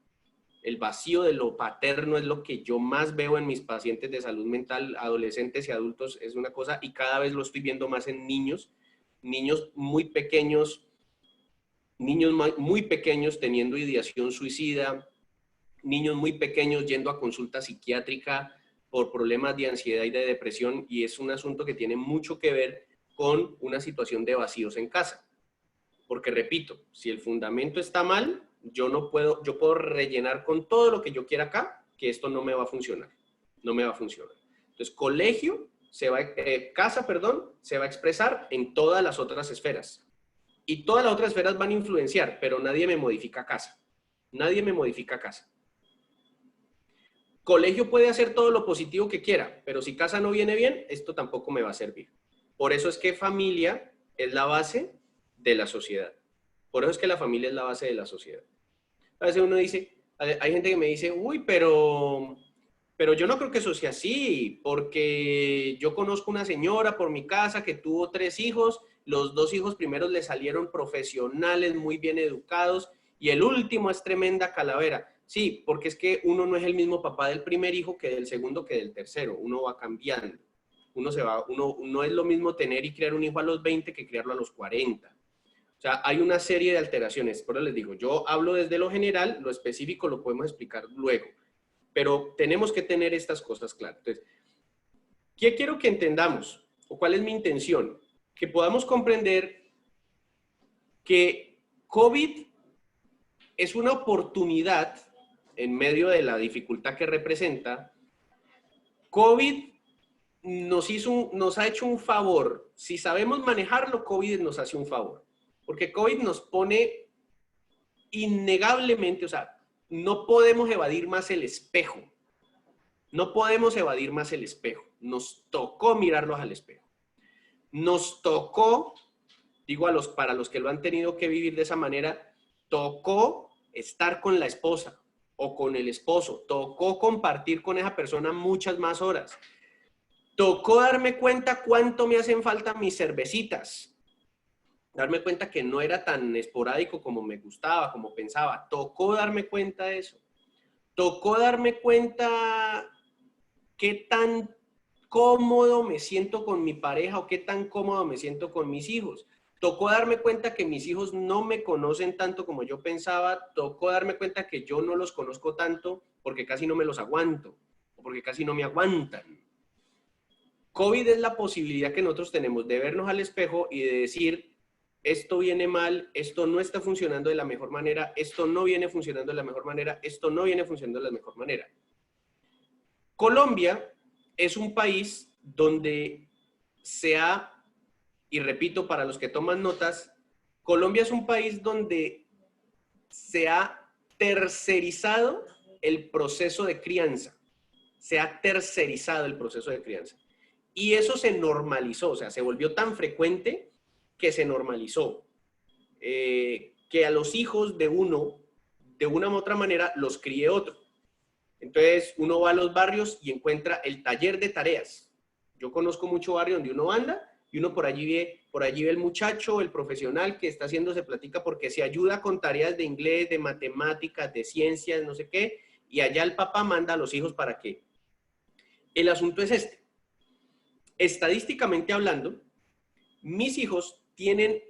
Speaker 2: El vacío de lo paterno es lo que yo más veo en mis pacientes de salud mental, adolescentes y adultos, es una cosa, y cada vez lo estoy viendo más en niños muy pequeños, teniendo ideación suicida, niños muy pequeños yendo a consulta psiquiátrica por problemas de ansiedad y de depresión, y es un asunto que tiene mucho que ver con una situación de vacíos en casa. Porque repito, si el fundamento está mal, yo puedo rellenar con todo lo que yo quiera acá, que esto no me va a funcionar. No me va a funcionar. Entonces, casa, se va a expresar en todas las otras esferas. Y todas las otras esferas van a influenciar, pero nadie me modifica casa. Nadie me modifica casa. Colegio puede hacer todo lo positivo que quiera, pero si casa no viene bien, esto tampoco me va a servir. Por eso es que familia es la base de la sociedad. Por eso es que la familia es la base de la sociedad. A veces uno dice, hay gente que me dice, uy, pero yo no creo que eso sea así, porque yo conozco una señora por mi casa que tuvo 3 hijos, los 2 hijos primeros le salieron profesionales, muy bien educados, y el último es tremenda calavera. Sí, porque es que uno no es el mismo papá del primer hijo que del segundo que del tercero, uno va cambiando. No es lo mismo tener y criar un hijo a los 20 que criarlo a los 40. O sea, hay una serie de alteraciones. Por eso les digo, yo hablo desde lo general, lo específico lo podemos explicar luego. Pero tenemos que tener estas cosas claras. Entonces, ¿qué quiero que entendamos? o cuál es mi intención? Que podamos comprender que COVID es una oportunidad en medio de la dificultad que representa. COVID nos ha hecho un favor. Si sabemos manejarlo, COVID nos hace un favor. Porque COVID nos pone innegablemente, o sea, no podemos evadir más el espejo. No podemos evadir más el espejo. Nos tocó mirarnos al espejo. Nos tocó, digo para los que lo han tenido que vivir de esa manera, tocó estar con la esposa o con el esposo. Tocó compartir con esa persona muchas más horas. Tocó darme cuenta cuánto me hacen falta mis cervecitas. Darme cuenta que no era tan esporádico como me gustaba, como pensaba. Tocó darme cuenta de eso. Tocó darme cuenta qué tan cómodo me siento con mi pareja o qué tan cómodo me siento con mis hijos. Tocó darme cuenta que mis hijos no me conocen tanto como yo pensaba. Tocó darme cuenta que yo no los conozco tanto porque casi no me los aguanto o porque casi no me aguantan. COVID es la posibilidad que nosotros tenemos de vernos al espejo y de decir, esto viene mal, esto no está funcionando de la mejor manera, esto no viene funcionando de la mejor manera, esto no viene funcionando de la mejor manera. Colombia es un país donde y repito para los que toman notas, Colombia es un país donde se ha tercerizado el proceso de crianza. Se ha tercerizado el proceso de crianza. Y eso se normalizó, o sea, se volvió tan frecuente que se normalizó. Que a los hijos de uno, de una u otra manera, los críe otro. Entonces, uno va a los barrios y encuentra el taller de tareas. Yo conozco mucho barrio donde uno anda y uno por allí ve el muchacho, el profesional que está haciendo, se platica porque se ayuda con tareas de inglés, de matemáticas, de ciencias, no sé qué, y allá el papá manda a los hijos para qué. El asunto es este. Estadísticamente hablando, mis hijos tienen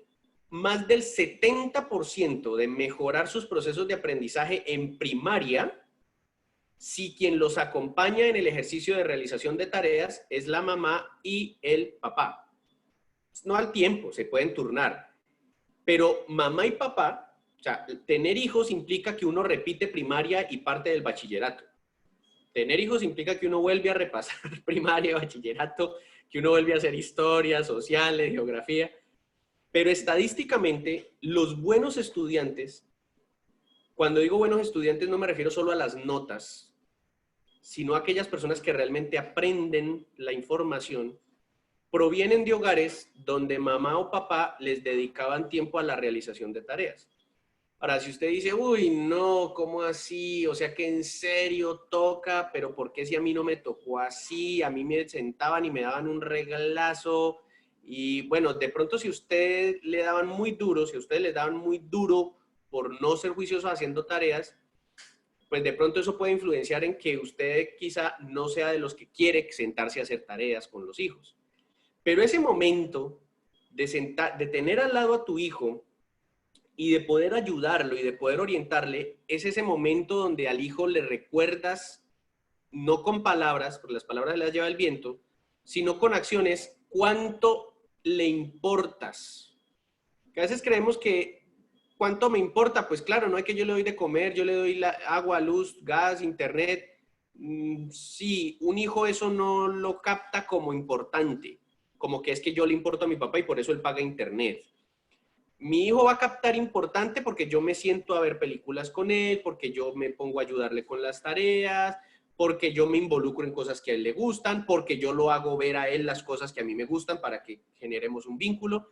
Speaker 2: más del 70% de mejorar sus procesos de aprendizaje en primaria si quien los acompaña en el ejercicio de realización de tareas es la mamá y el papá. No al tiempo, se pueden turnar, pero mamá y papá, o sea, tener hijos implica que uno repite primaria y parte del bachillerato. Tener hijos implica que uno vuelve a repasar primaria, bachillerato, que uno vuelve a hacer historia, sociales, geografía. Pero estadísticamente, los buenos estudiantes, cuando digo buenos estudiantes no me refiero solo a las notas, sino a aquellas personas que realmente aprenden la información, provienen de hogares donde mamá o papá les dedicaban tiempo a la realización de tareas. Ahora, si usted dice, uy, no, ¿cómo así? O sea, que en serio toca, pero ¿por qué si a mí no me tocó así? A mí me sentaban y me daban un reglazo. Y bueno, de pronto si ustedes le daban muy duro, si ustedes les daban muy duro por no ser juiciosos haciendo tareas, pues de pronto eso puede influenciar en que usted quizá no sea de los que quiere sentarse a hacer tareas con los hijos. Pero ese momento de tener al lado a tu hijo y de poder ayudarlo y de poder orientarle, es ese momento donde al hijo le recuerdas, no con palabras, porque las palabras las lleva el viento, sino con acciones, cuánto le importas. Que a veces creemos que ¿cuánto me importa? Pues claro, no es que yo le doy de comer, yo le doy agua, luz, gas, internet. Sí, un hijo eso no lo capta como importante, como que es que yo le importo a mi papá y por eso él paga internet. Mi hijo va a captar importante porque yo me siento a ver películas con él, porque yo me pongo a ayudarle con las tareas, porque yo me involucro en cosas que a él le gustan, porque yo lo hago ver a él las cosas que a mí me gustan para que generemos un vínculo.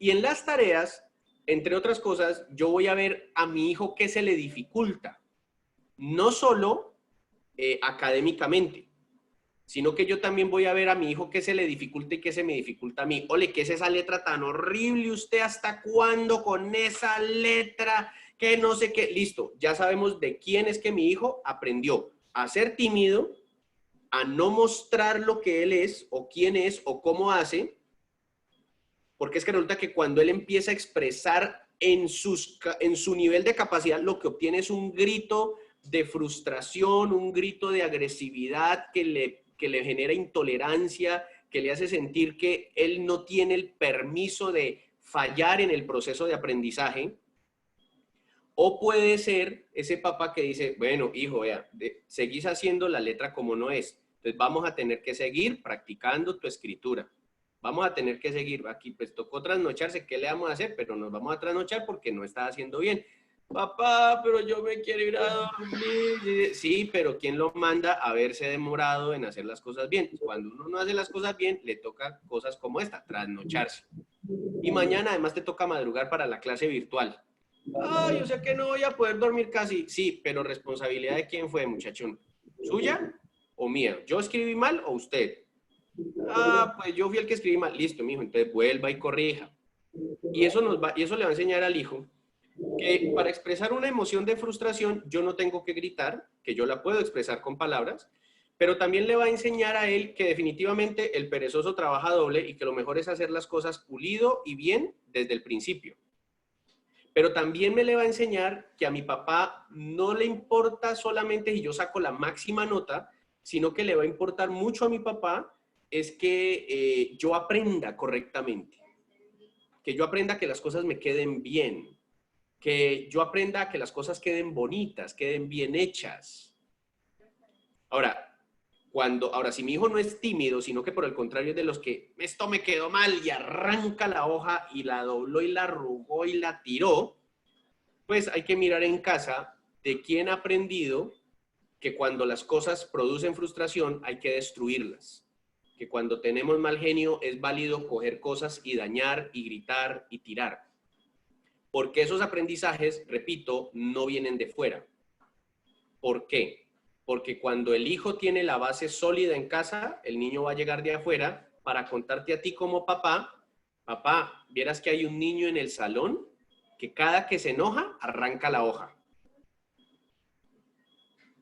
Speaker 2: Y en las tareas, entre otras cosas, yo voy a ver a mi hijo qué se le dificulta. No solo académicamente, sino que yo también voy a ver a mi hijo qué se le dificulta y qué se me dificulta a mí. Ole, ¿qué es esa letra tan horrible? ¿Usted hasta cuándo con esa letra? Que no sé qué. Listo, ya sabemos de quién es que mi hijo aprendió a ser tímido, a no mostrar lo que él es, o quién es, o cómo hace, porque es que resulta que cuando él empieza a expresar en su nivel de capacidad, lo que obtiene es un grito de frustración, un grito de agresividad que le genera intolerancia, que le hace sentir que él no tiene el permiso de fallar en el proceso de aprendizaje. O puede ser ese papá que dice, bueno, hijo, vea, seguís haciendo la letra como no es. Entonces vamos a tener que seguir practicando tu escritura. Vamos a tener que seguir. Aquí pues tocó trasnocharse, ¿qué le vamos a hacer? Pero nos vamos a trasnochar porque no está haciendo bien. Papá, pero yo me quiero ir a dormir. Sí, pero ¿quién lo manda a haberse demorado en hacer las cosas bien? Cuando uno no hace las cosas bien, le toca cosas como esta, trasnocharse. Y mañana además te toca madrugar para la clase virtual. Ay, yo sé que no voy a poder dormir casi. Sí, pero ¿responsabilidad de quién fue, muchachón? ¿Suya o mía? ¿Yo escribí mal o usted? Ah, pues yo fui el que escribí mal. Listo, mijo, entonces vuelva y corrija. Y eso le va a enseñar al hijo que para expresar una emoción de frustración yo no tengo que gritar, que yo la puedo expresar con palabras, pero también le va a enseñar a él que definitivamente el perezoso trabaja doble y que lo mejor es hacer las cosas pulido y bien desde el principio. Pero también me le va a enseñar que a mi papá no le importa solamente si yo saco la máxima nota, sino que le va a importar mucho a mi papá es que yo aprenda correctamente, que yo aprenda que las cosas me queden bien, que yo aprenda que las cosas queden bonitas, queden bien hechas. Ahora, si mi hijo no es tímido, sino que por el contrario es de los que esto me quedó mal y arranca la hoja y la dobló y la arrugó y la tiró, pues hay que mirar en casa de quién ha aprendido que cuando las cosas producen frustración hay que destruirlas. Que cuando tenemos mal genio es válido coger cosas y dañar y gritar y tirar. Porque esos aprendizajes, repito, no vienen de fuera. ¿Por qué? Porque cuando el hijo tiene la base sólida en casa, el niño va a llegar de afuera para contarte a ti como papá, papá, ¿vieras que hay un niño en el salón que cada que se enoja arranca la hoja?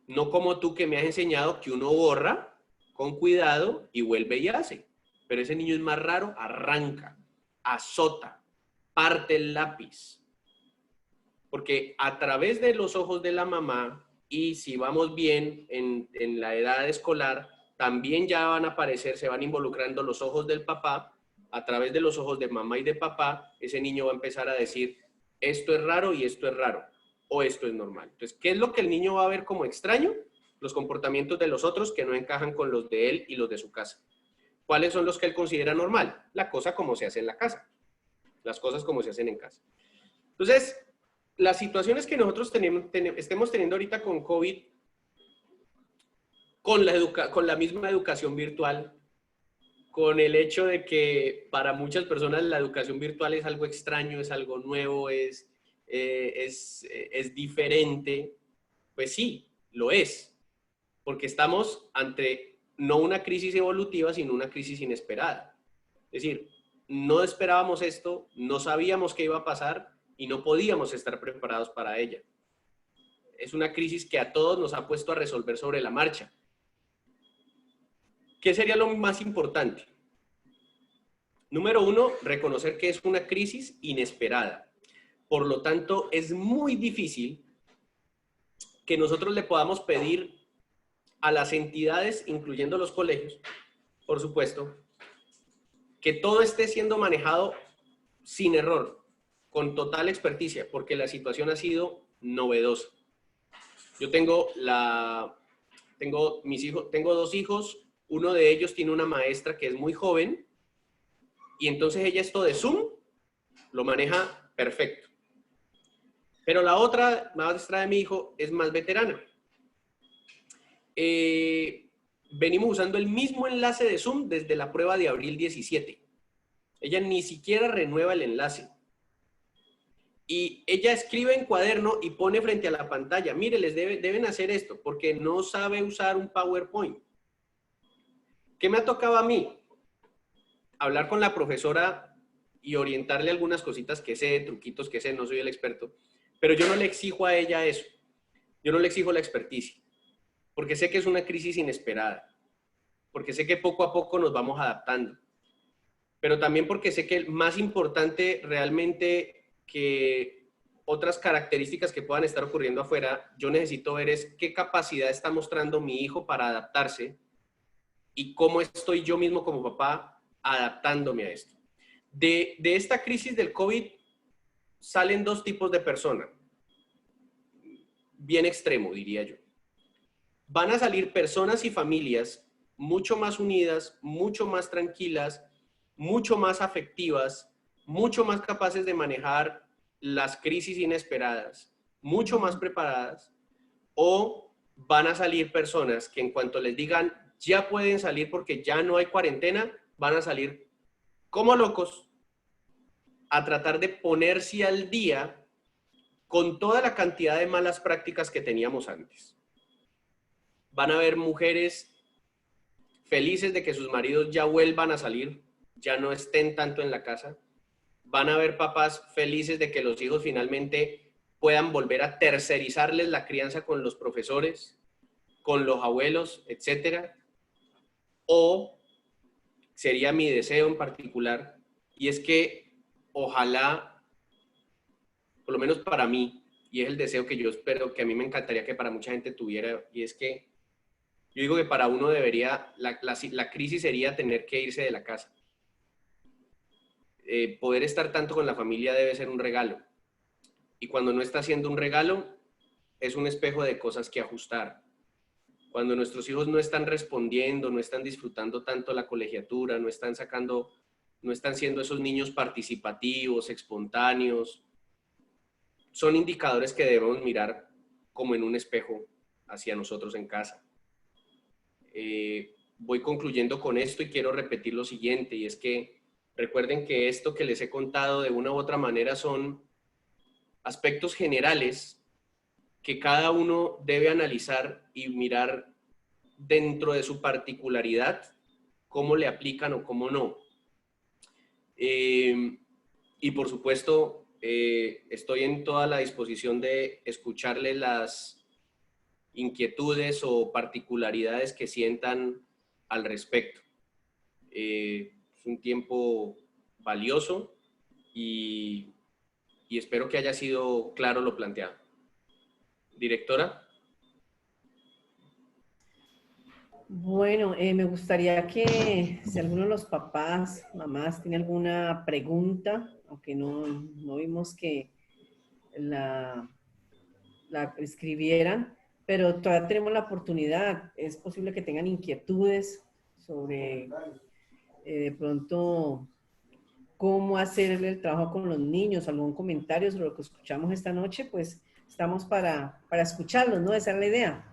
Speaker 2: No como tú que me has enseñado que uno borra con cuidado y vuelve y hace. Pero ese niño es más raro, arranca, azota, parte el lápiz. Porque a través de los ojos de la mamá, y si vamos bien en la edad escolar, también ya van a aparecer, se van involucrando los ojos del papá. A través de los ojos de mamá y de papá, ese niño va a empezar a decir, esto es raro y esto es raro, o esto es normal. Entonces, ¿qué es lo que el niño va a ver como extraño? Los comportamientos de los otros que no encajan con los de él y los de su casa. ¿Cuáles son los que él considera normal? La cosa como se hace en la casa. Las cosas como se hacen en casa. Entonces, las situaciones que nosotros estemos teniendo ahorita con COVID, con la misma educación virtual, con el hecho de que para muchas personas la educación virtual es algo extraño, es algo nuevo, es diferente, pues sí, lo es, porque estamos ante no una crisis evolutiva, sino una crisis inesperada. Es decir, no esperábamos esto, no sabíamos qué iba a pasar y no podíamos estar preparados para ella. Es una crisis que a todos nos ha puesto a resolver sobre la marcha. ¿Qué sería lo más importante? Número uno, reconocer que es una crisis inesperada. Por lo tanto, es muy difícil que nosotros le podamos pedir a las entidades, incluyendo los colegios, por supuesto, que todo esté siendo manejado sin error, con total experticia, porque la situación ha sido novedosa. Yo tengo dos hijos, uno de ellos tiene una maestra que es muy joven, y entonces ella esto de Zoom lo maneja perfecto. Pero la otra maestra de mi hijo es más veterana. Venimos usando el mismo enlace de Zoom desde la prueba de abril 17. Ella ni siquiera renueva el enlace. Y ella escribe en cuaderno y pone frente a la pantalla, mire, deben hacer esto, porque no sabe usar un PowerPoint. ¿Qué me ha tocado a mí? Hablar con la profesora y orientarle algunas cositas que sé, truquitos que sé, no soy el experto, pero yo no le exijo a ella eso. Yo no le exijo la experticia, porque sé que es una crisis inesperada, porque sé que poco a poco nos vamos adaptando, pero también porque sé que más importante realmente que otras características que puedan estar ocurriendo afuera, yo necesito ver es qué capacidad está mostrando mi hijo para adaptarse y cómo estoy yo mismo como papá adaptándome a esto. De esta crisis del COVID salen dos tipos de personas, bien extremo, diría yo. Van a salir personas y familias mucho más unidas, mucho más tranquilas, mucho más afectivas, mucho más capaces de manejar las crisis inesperadas, mucho más preparadas, o van a salir personas que en cuanto les digan ya pueden salir porque ya no hay cuarentena, van a salir como locos a tratar de ponerse al día con toda la cantidad de malas prácticas que teníamos antes. Van a haber mujeres felices de que sus maridos ya vuelvan a salir, ya no estén tanto en la casa. Van a haber papás felices de que los hijos finalmente puedan volver a tercerizarles la crianza con los profesores, con los abuelos, etcétera. O sería mi deseo en particular, y es que ojalá, por lo menos para mí, y es el deseo que yo espero, que a mí me encantaría que para mucha gente tuviera, y es que yo digo que para uno debería, la crisis sería tener que irse de la casa. Poder estar tanto con la familia debe ser un regalo. Y cuando no está siendo un regalo, es un espejo de cosas que ajustar. Cuando nuestros hijos no están respondiendo, no están disfrutando tanto la colegiatura, no están siendo esos niños participativos, espontáneos, son indicadores que debemos mirar como en un espejo hacia nosotros en casa. Voy concluyendo con esto y quiero repetir lo siguiente, y es que recuerden que esto que les he contado de una u otra manera son aspectos generales que cada uno debe analizar y mirar dentro de su particularidad cómo le aplican o cómo no. Y por supuesto, estoy en toda la disposición de escucharles las inquietudes o particularidades que sientan al respecto. Es un tiempo valioso y espero que haya sido claro lo planteado. Directora.
Speaker 1: Bueno, me gustaría que si alguno de los papás, mamás, tiene alguna pregunta, aunque no vimos que la escribieran, pero todavía tenemos la oportunidad. Es posible que tengan inquietudes sobre de pronto cómo hacer el trabajo con los niños, algún comentario sobre lo que escuchamos esta noche, pues estamos para escucharlos, ¿no? Esa es la idea.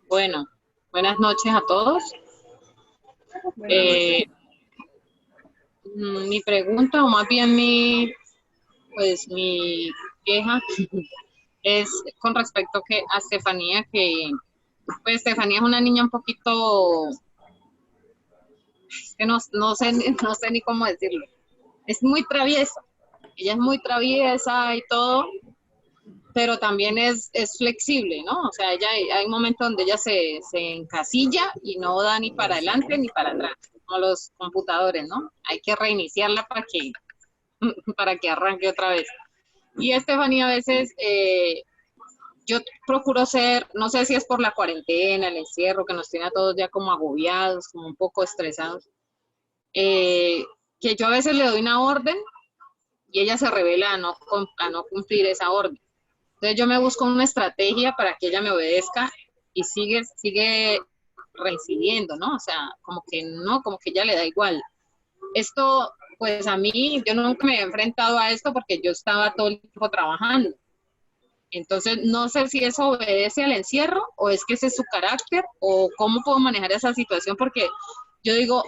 Speaker 7: Bueno, buenas noches a todos. Mi pregunta, o más bien mi queja, es con respecto a Estefanía, que pues Estefanía es una niña un poquito, es que no sé ni cómo decirlo, es muy traviesa, ella es muy traviesa y todo, pero también es flexible, ¿no? O sea, hay un momento donde ella se encasilla y no da ni para adelante ni para atrás, como los computadores, ¿no? Hay que reiniciarla para que arranque otra vez. Y Estefanía a veces, yo procuro ser, no sé si es por la cuarentena, el encierro, que nos tiene a todos ya como agobiados, como un poco estresados, que yo a veces le doy una orden y ella se revela a no cumplir esa orden. Entonces yo me busco una estrategia para que ella me obedezca y sigue reincidiendo, ¿no? O sea, como que ella le da igual. Esto, pues a mí, yo nunca me he enfrentado a esto porque yo estaba todo el tiempo trabajando. Entonces, no sé si eso obedece al encierro o es que ese es su carácter o cómo puedo manejar esa situación, porque yo digo,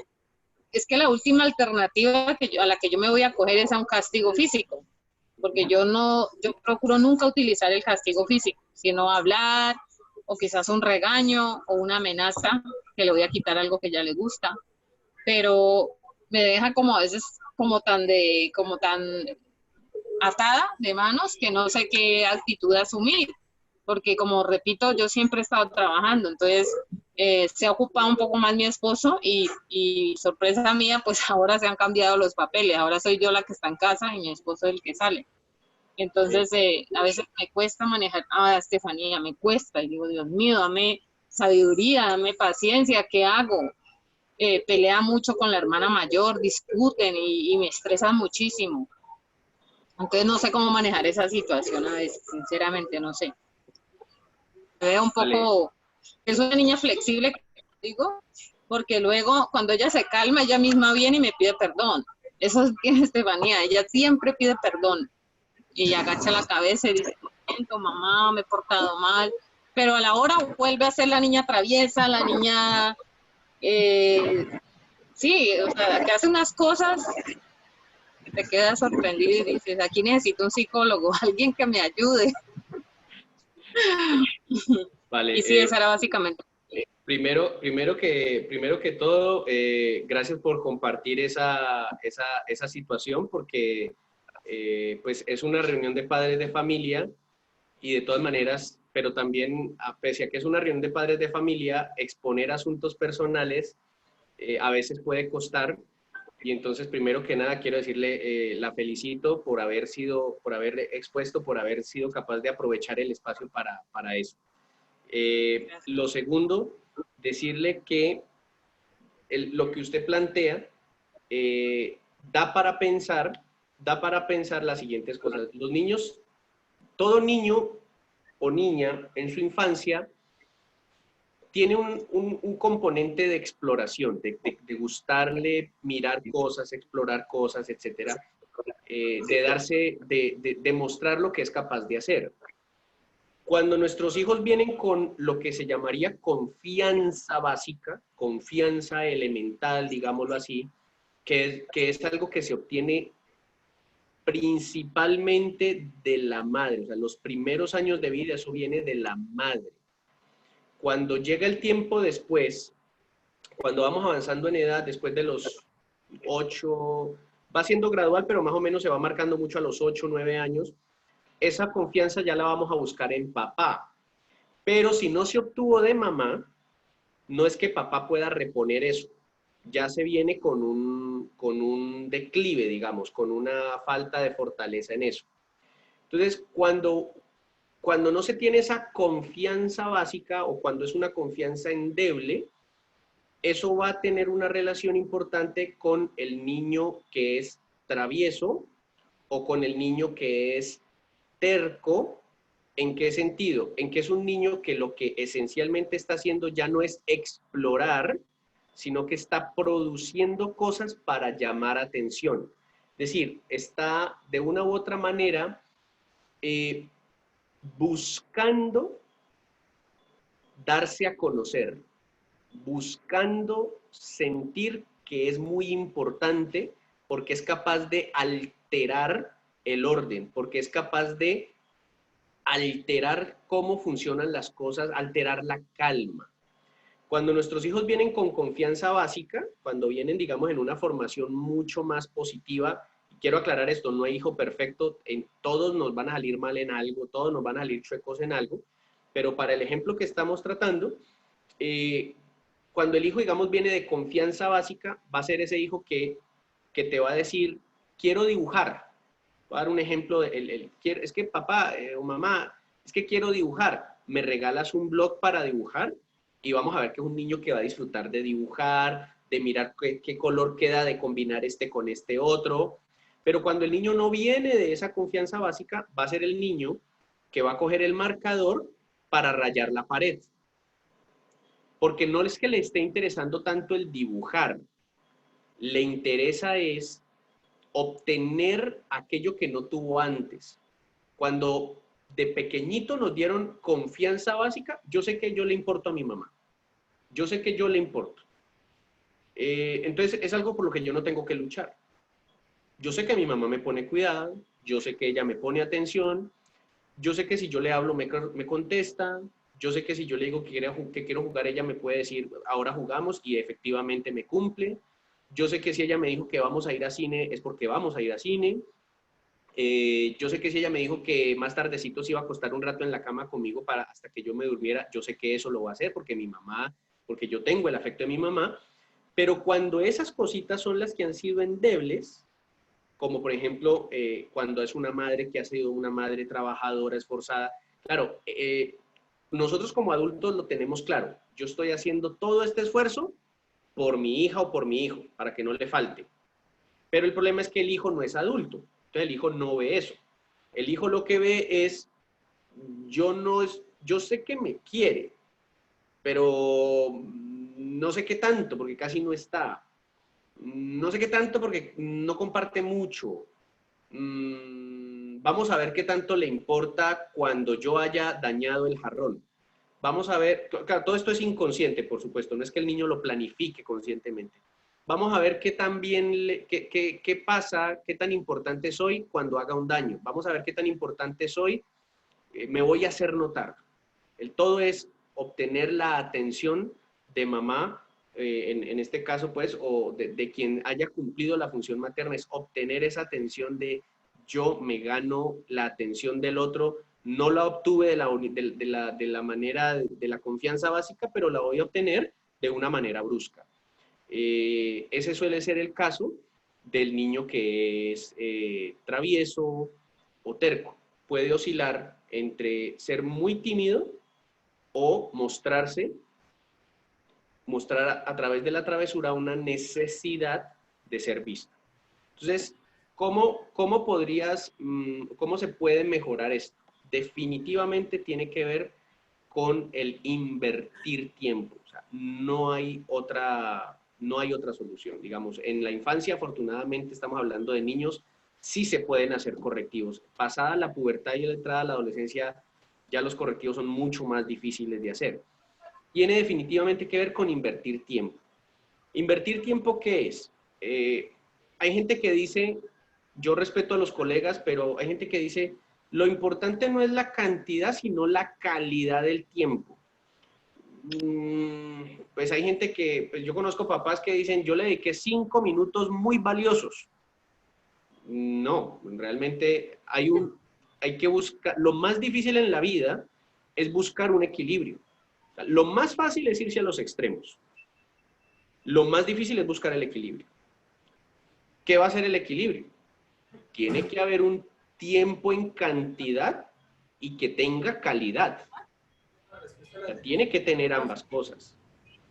Speaker 7: es que la última alternativa a la que yo me voy a acoger es a un castigo físico, porque yo procuro nunca utilizar el castigo físico, sino hablar o quizás un regaño o una amenaza que le voy a quitar algo que ya le gusta, pero me deja como a veces como tan atada de manos que no sé qué actitud asumir, porque como repito, yo siempre he estado trabajando, entonces se ha ocupado un poco más mi esposo y sorpresa mía, pues ahora se han cambiado los papeles, ahora soy yo la que está en casa y mi esposo es el que sale. Entonces, a veces me cuesta manejar a Estefanía, me cuesta, y digo, Dios mío, dame sabiduría, dame paciencia, ¿qué hago? Pelea mucho con la hermana mayor, discuten y me estresan muchísimo. Entonces no sé cómo manejar esa situación a veces, sinceramente no sé. Me veo un poco, es una niña flexible, digo, porque luego cuando ella se calma, ella misma viene y me pide perdón. Eso es que Estefanía, ella siempre pide perdón. Y ella agacha la cabeza y dice, lo siento, mamá, me he portado mal. Pero a la hora vuelve a ser la niña traviesa, la niña, sí, o sea, que hace unas cosas, te quedas sorprendido y dices, aquí necesito un psicólogo, alguien que me ayude.
Speaker 2: Vale,
Speaker 7: Y sí, esa era básicamente.
Speaker 2: primero que todo, gracias por compartir esa situación, porque pues es una reunión de padres de familia y de todas maneras, pero también, pese a que es una reunión de padres de familia, exponer asuntos personales a veces puede costar. Y entonces, primero que nada, quiero decirle, la felicito por haber expuesto, por haber sido capaz de aprovechar el espacio para eso. Lo segundo, decirle que lo que usted plantea da para pensar las siguientes cosas. Los niños, todo niño o niña en su infancia tiene un componente de exploración, de gustarle mirar cosas, explorar cosas, etcétera, de mostrar lo que es capaz de hacer. Cuando nuestros hijos vienen con lo que se llamaría confianza básica, confianza elemental, digámoslo así, que es algo que se obtiene principalmente de la madre, o sea, los primeros años de vida, eso viene de la madre. Cuando llega el tiempo después, cuando vamos avanzando en edad, después de los 8, va siendo gradual, pero más o menos se va marcando mucho a los 8, 9 años, esa confianza ya la vamos a buscar en papá. Pero si no se obtuvo de mamá, no es que papá pueda reponer eso. Ya se viene con un declive, digamos, con una falta de fortaleza en eso. Entonces, cuando no se tiene esa confianza básica o cuando es una confianza endeble, eso va a tener una relación importante con el niño que es travieso o con el niño que es terco. ¿En qué sentido? En que es un niño que lo que esencialmente está haciendo ya no es explorar, sino que está produciendo cosas para llamar atención. Es decir, está de una u otra manera buscando darse a conocer, buscando sentir que es muy importante porque es capaz de alterar el orden, porque es capaz de alterar cómo funcionan las cosas, alterar la calma. Cuando nuestros hijos vienen con confianza básica, cuando vienen, digamos, en una formación mucho más positiva, quiero aclarar esto, no hay hijo perfecto, todos nos van a salir mal en algo, todos nos van a salir chuecos en algo, pero para el ejemplo que estamos tratando, cuando el hijo, digamos, viene de confianza básica, va a ser ese hijo que te va a decir, quiero dibujar. Voy a dar un ejemplo, es que papá o mamá, es que quiero dibujar, ¿me regalas un blog para dibujar? Y vamos a ver que es un niño que va a disfrutar de dibujar, de mirar qué color queda, de combinar este con este otro. Pero cuando el niño no viene de esa confianza básica, va a ser el niño que va a coger el marcador para rayar la pared. Porque no es que le esté interesando tanto el dibujar, le interesa es obtener aquello que no tuvo antes. Cuando de pequeñito nos dieron confianza básica, yo sé que yo le importo a mi mamá. Yo sé que yo le importo. Entonces es algo por lo que yo no tengo que luchar. Yo sé que mi mamá me pone cuidado, yo sé que ella me pone atención, yo sé que si yo le hablo me contesta, yo sé que si yo le digo que quiero jugar, ella me puede decir, ahora jugamos, y efectivamente me cumple. Yo sé que si ella me dijo que vamos a ir a cine, es porque vamos a ir a cine. Yo sé que si ella me dijo que más tardecito se iba a acostar un rato en la cama conmigo hasta que yo me durmiera, yo sé que eso lo va a hacer porque yo tengo el afecto de mi mamá. Pero cuando esas cositas son las que han sido endebles, como por ejemplo cuando es una madre que ha sido una madre trabajadora, esforzada. Claro, nosotros como adultos lo tenemos claro. Yo estoy haciendo todo este esfuerzo por mi hija o por mi hijo, para que no le falte. Pero el problema es que el hijo no es adulto. Entonces el hijo no ve eso. El hijo lo que ve es, yo sé que me quiere, pero no sé qué tanto, porque casi no está. No sé qué tanto porque no comparte mucho. Vamos a ver qué tanto le importa cuando yo haya dañado el jarrón. Vamos a ver, claro, todo esto es inconsciente, por supuesto, no es que el niño lo planifique conscientemente. Vamos a ver qué tan bien, qué pasa, qué tan importante soy cuando haga un daño. Vamos a ver qué tan importante soy, me voy a hacer notar. El todo es obtener la atención de mamá, en este caso, pues, o de quien haya cumplido la función materna, es obtener esa atención de yo me gano la atención del otro, no la obtuve de la manera de la confianza básica, pero la voy a obtener de una manera brusca. Ese suele ser el caso del niño que es travieso o terco. Puede oscilar entre ser muy tímido o mostrar a través de la travesura una necesidad de ser visto. Entonces, ¿cómo se puede mejorar esto? Definitivamente tiene que ver con el invertir tiempo. O sea, no hay otra solución. Digamos, en la infancia, afortunadamente, estamos hablando de niños, sí se pueden hacer correctivos. Pasada la pubertad y la entrada a la adolescencia, ya los correctivos son mucho más difíciles de hacer. Tiene definitivamente que ver con invertir tiempo. ¿Invertir tiempo qué es? Hay gente que dice, yo respeto a los colegas, pero hay gente que dice, lo importante no es la cantidad, sino la calidad del tiempo. Pues hay gente que, pues yo conozco papás que dicen, yo le dediqué 5 minutos muy valiosos. No, realmente hay que buscar, lo más difícil en la vida es buscar un equilibrio. O sea, lo más fácil es irse a los extremos. Lo más difícil es buscar el equilibrio. ¿Qué va a ser el equilibrio? Tiene que haber un tiempo en cantidad y que tenga calidad. O sea, tiene que tener ambas cosas.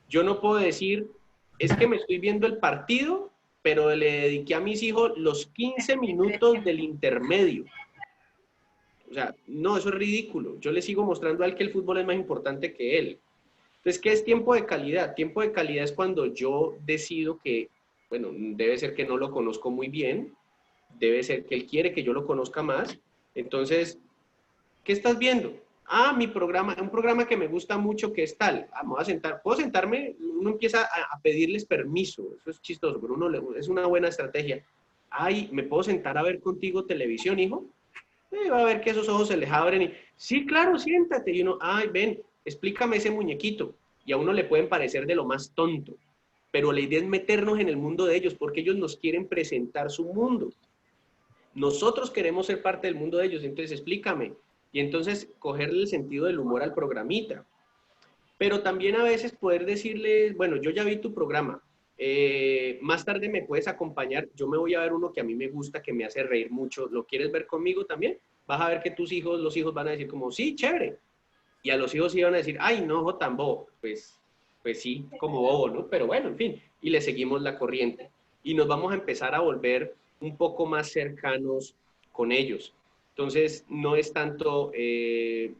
Speaker 2: Yo no puedo decir, es que me estoy viendo el partido, pero le dediqué a mis hijos los 15 minutos del intermedio. O sea, no, eso es ridículo. Yo le sigo mostrando a él que el fútbol es más importante que él. Entonces, ¿qué es tiempo de calidad? Tiempo de calidad es cuando yo decido que, bueno, debe ser que no lo conozco muy bien, debe ser que él quiere que yo lo conozca más. Entonces, ¿qué estás viendo? Ah, mi programa, un programa que me gusta mucho, que es tal. Ah, me voy a sentar. ¿Puedo sentarme? Uno empieza a pedirles permiso. Eso es chistoso, pero es una buena estrategia. Ay, ¿me puedo sentar a ver contigo televisión, hijo? Va a ver que esos ojos se les abren y, sí, claro, siéntate. Y uno, ay, ven, explícame ese muñequito. Y a uno le pueden parecer de lo más tonto. Pero la idea es meternos en el mundo de ellos, porque ellos nos quieren presentar su mundo. Nosotros queremos ser parte del mundo de ellos, entonces explícame. Y entonces cogerle el sentido del humor al programita. Pero también a veces poder decirles, bueno, yo ya vi tu programa, más tarde me puedes acompañar, yo me voy a ver uno que a mí me gusta, que me hace reír mucho, ¿lo quieres ver conmigo también? Vas a ver que los hijos van a decir como, sí, chévere. Y a los hijos sí van a decir, ay, no, tan bobo. Pues sí, como bobo, ¿no? Pero bueno, en fin, y le seguimos la corriente. Y nos vamos a empezar a volver un poco más cercanos con ellos. Entonces, no es tanto, me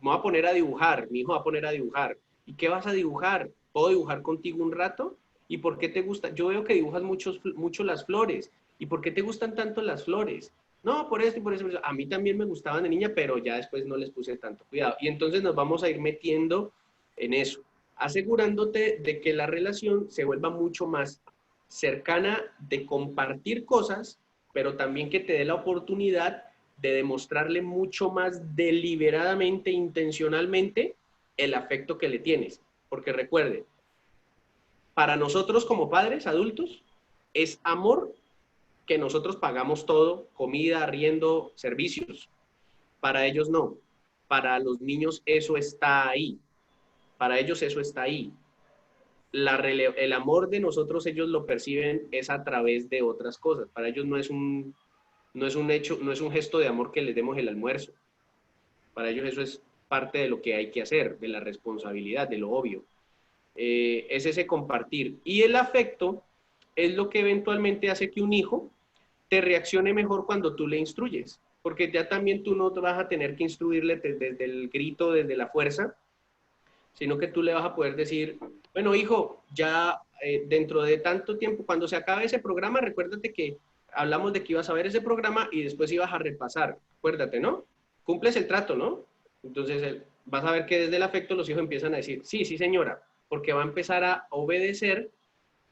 Speaker 2: voy a poner a dibujar, mi hijo va a poner a dibujar. ¿Y qué vas a dibujar? ¿Puedo dibujar contigo un rato? ¿Y por qué te gusta? Yo veo que dibujas mucho las flores. ¿Y por qué te gustan tanto las flores? No, por esto y por eso. A mí también me gustaban de niña, pero ya después no les puse tanto cuidado. Y entonces nos vamos a ir metiendo en eso, asegurándote de que la relación se vuelva mucho más cercana, de compartir cosas, pero también que te dé la oportunidad de demostrarle mucho más deliberadamente, intencionalmente, el afecto que le tienes. Porque recuerde, para nosotros como padres adultos, es amor que nosotros pagamos todo, comida, arriendo, servicios. Para ellos no. Para los niños eso está ahí. Para ellos eso está ahí. el amor de nosotros ellos lo perciben es a través de otras cosas. Para ellos no es un hecho, no es un gesto de amor que les demos el almuerzo. Para ellos eso es parte de lo que hay que hacer, de la responsabilidad, de lo obvio. Es ese compartir. Y el afecto es lo que eventualmente hace que un hijo te reaccione mejor cuando tú le instruyes. Porque ya también tú no vas a tener que instruirle desde el grito, desde la fuerza, sino que tú le vas a poder decir, bueno, hijo, ya dentro de tanto tiempo, cuando se acabe ese programa, recuérdate que hablamos de que ibas a ver ese programa y después ibas a repasar. Acuérdate, ¿no? Cumples el trato, ¿no? Entonces vas a ver que desde el afecto los hijos empiezan a decir, sí, sí señora, porque va a empezar a obedecer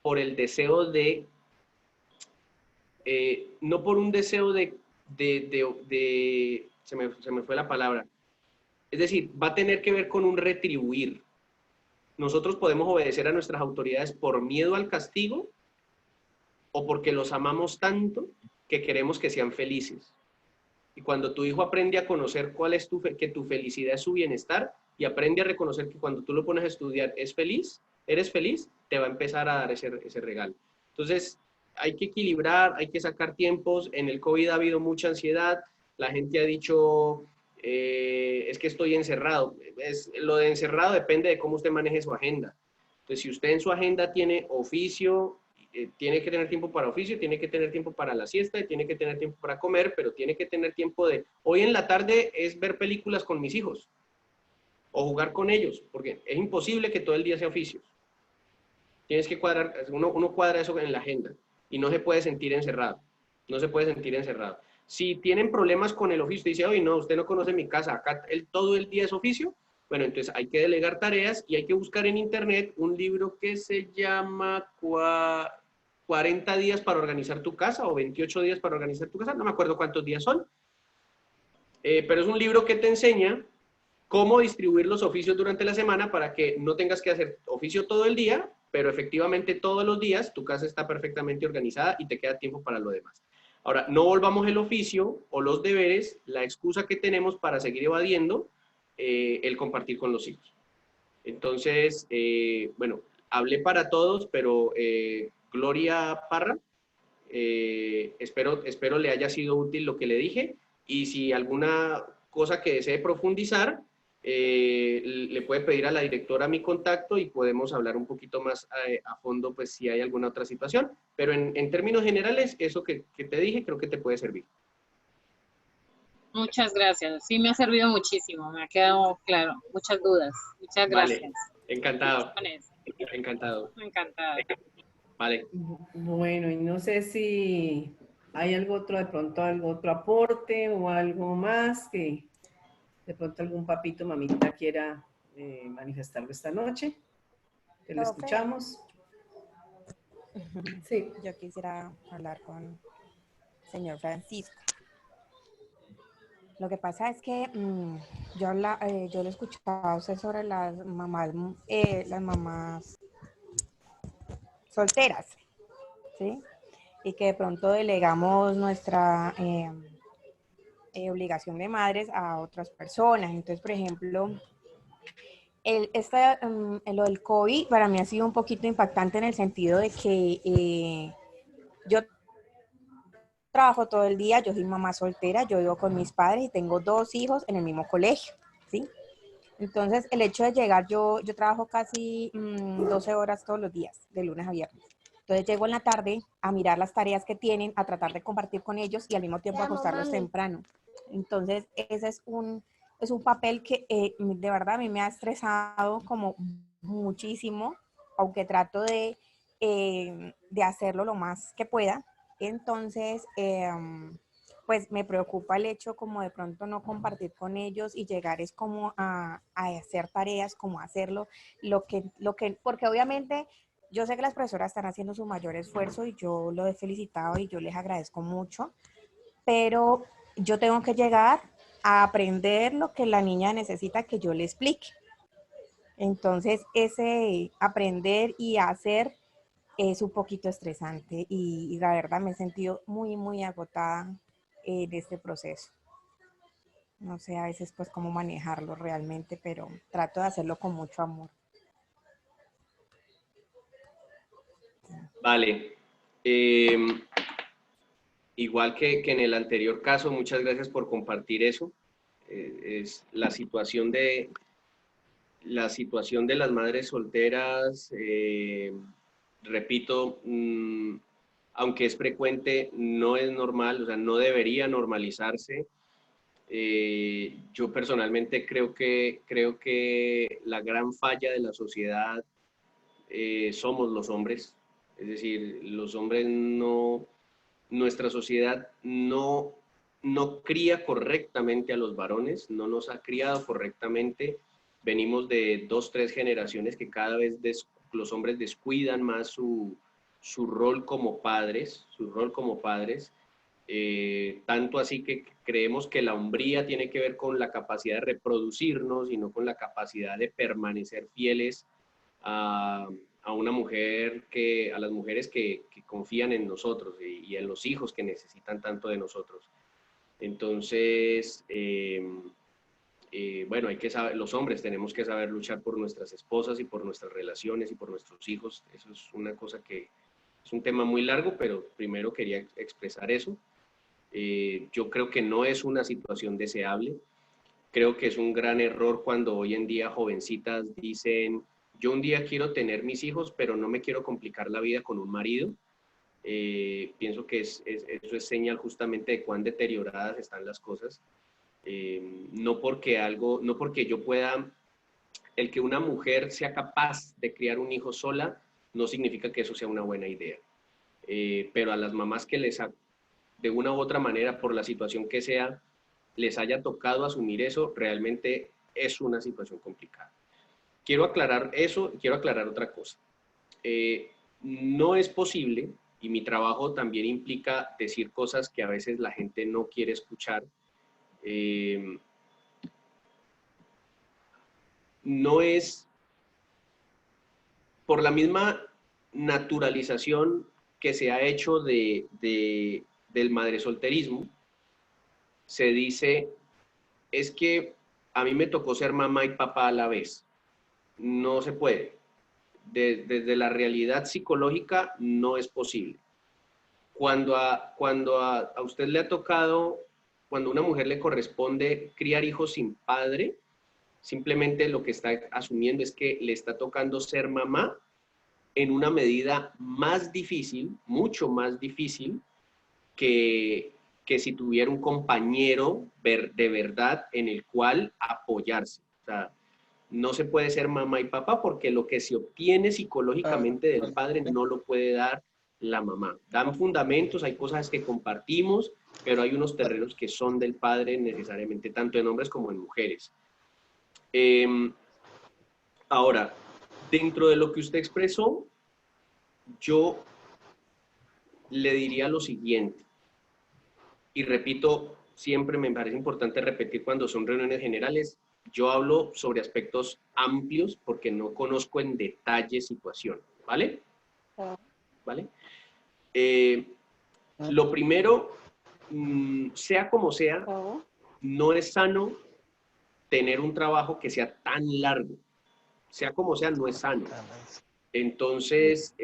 Speaker 2: por el deseo de, no por un deseo se me fue la palabra, es decir, va a tener que ver con un retribuir. Nosotros podemos obedecer a nuestras autoridades por miedo al castigo o porque los amamos tanto que queremos que sean felices. Y cuando tu hijo aprende a conocer cuál es que tu felicidad es su bienestar y aprende a reconocer que cuando tú lo pones a estudiar eres feliz, te va a empezar a dar ese regalo. Entonces, hay que equilibrar, hay que sacar tiempos. En el COVID ha habido mucha ansiedad. La gente ha dicho, es que estoy encerrado. Lo de encerrado depende de cómo usted maneje su agenda. Entonces, si usted en su agenda tiene oficio, tiene que tener tiempo para oficio, tiene que tener tiempo para la siesta, tiene que tener tiempo para comer, pero tiene que tener tiempo de, hoy en la tarde es ver películas con mis hijos o jugar con ellos, porque es imposible que todo el día sea oficios. Tienes que cuadrar, uno cuadra eso en la agenda y no se puede sentir encerrado, no se puede sentir encerrado. Si tienen problemas con el oficio, dice, oye, no, usted no conoce mi casa, acá todo el día es oficio, bueno, entonces hay que delegar tareas y hay que buscar en internet un libro que se llama 40 días para organizar tu casa o 28 días para organizar tu casa, no me acuerdo cuántos días son, pero es un libro que te enseña cómo distribuir los oficios durante la semana para que no tengas que hacer oficio todo el día, pero efectivamente todos los días tu casa está perfectamente organizada y te queda tiempo para lo demás. Ahora, no volvamos el oficio o los deberes la excusa que tenemos para seguir evadiendo el compartir con los hijos. Entonces, bueno, hablé para todos, pero Gloria Parra, espero le haya sido útil lo que le dije, y si alguna cosa que desee profundizar, le puede pedir a la directora mi contacto y podemos hablar un poquito más a fondo, pues si hay alguna otra situación, pero en términos generales, eso que te dije creo que te puede servir.
Speaker 7: Muchas gracias. Sí, me ha servido muchísimo. Me ha quedado claro. Muchas dudas. Muchas gracias.
Speaker 2: Vale, encantado. Encantado.
Speaker 7: Encantada.
Speaker 2: Vale.
Speaker 1: Bueno, y no sé si hay algo otro, de pronto algo otro aporte o algo más que de pronto algún papito, mamita quiera manifestarlo esta noche. Que lo escuchamos.
Speaker 8: Sí. Yo quisiera hablar con el señor Francisco. Lo que pasa es que yo le he escuchado a usted sobre las mamás solteras, ¿sí? Y que de pronto delegamos nuestra obligación de madres a otras personas. Entonces, por ejemplo, lo del COVID para mí ha sido un poquito impactante en el sentido de que yo trabajo todo el día, yo soy mamá soltera, yo vivo con mis padres y tengo 2 hijos en el mismo colegio, ¿sí? Entonces, el hecho de llegar, yo trabajo casi 12 horas todos los días, de lunes a viernes. Entonces, llego en la tarde a mirar las tareas que tienen, a tratar de compartir con ellos y al mismo tiempo acostarlos temprano. Entonces, ese es un papel que de verdad a mí me ha estresado como muchísimo, aunque trato de hacerlo lo más que pueda. Entonces, pues me preocupa el hecho como de pronto no compartir con ellos y llegar es como a hacer tareas, como hacerlo, porque obviamente yo sé que las profesoras están haciendo su mayor esfuerzo y yo lo he felicitado y yo les agradezco mucho, pero yo tengo que llegar a aprender lo que la niña necesita que yo le explique. Entonces, ese aprender y hacer es un poquito estresante y la verdad me he sentido muy, muy agotada de este proceso. No sé a veces pues cómo manejarlo realmente, pero trato de hacerlo con mucho amor.
Speaker 2: Vale. Igual que en el anterior caso, muchas gracias por compartir eso. Es la situación de las madres solteras, repito, aunque es frecuente, no es normal, o sea, no debería normalizarse. Yo personalmente creo que la gran falla de la sociedad somos los hombres. Es decir, los hombres no, nuestra sociedad no cría correctamente a los varones, no nos ha criado correctamente. Venimos de 2, 3 generaciones que cada vez los hombres descuidan más su rol como padres, tanto así que creemos que la hombría tiene que ver con la capacidad de reproducirnos y no con la capacidad de permanecer fieles a una mujer, a las mujeres que confían en nosotros y en los hijos que necesitan tanto de nosotros. Entonces, bueno, hay que saber, los hombres tenemos que saber luchar por nuestras esposas y por nuestras relaciones y por nuestros hijos. Eso es una cosa que es un tema muy largo, pero primero quería expresar eso. Yo creo que no es una situación deseable. Creo que es un gran error cuando hoy en día jovencitas dicen: yo un día quiero tener mis hijos, pero no me quiero complicar la vida con un marido. Pienso que eso es señal justamente de cuán deterioradas están las cosas. No porque yo pueda, el que una mujer sea capaz de criar un hijo sola, no significa que eso sea una buena idea. Pero a las mamás que de una u otra manera, por la situación que sea, les haya tocado asumir eso, realmente es una situación complicada. Quiero aclarar eso, quiero aclarar otra cosa. No es posible, y mi trabajo también implica decir cosas que a veces la gente no quiere escuchar. No es por la misma naturalización que se ha hecho del madresolterismo, se dice, es que a mí me tocó ser mamá y papá a la vez. No se puede. Desde la realidad psicológica no es posible. Cuando a usted le ha tocado, cuando a una mujer le corresponde criar hijos sin padre, simplemente lo que está asumiendo es que le está tocando ser mamá en una medida más difícil, mucho más difícil que si tuviera un compañero de verdad en el cual apoyarse. O sea, no se puede ser mamá y papá porque lo que se obtiene psicológicamente del padre no lo puede dar la mamá. Dan fundamentos, hay cosas que compartimos, pero hay unos terrenos que son del padre necesariamente, tanto en hombres como en mujeres. Ahora, dentro de lo que usted expresó, yo le diría lo siguiente, y repito, siempre me parece importante repetir cuando son reuniones generales, yo hablo sobre aspectos amplios porque no conozco en detalle situación, ¿vale? ¿Vale? Lo primero, sea como sea, no es sano tener un trabajo que sea tan largo. Sea como sea, no es sano. Entonces,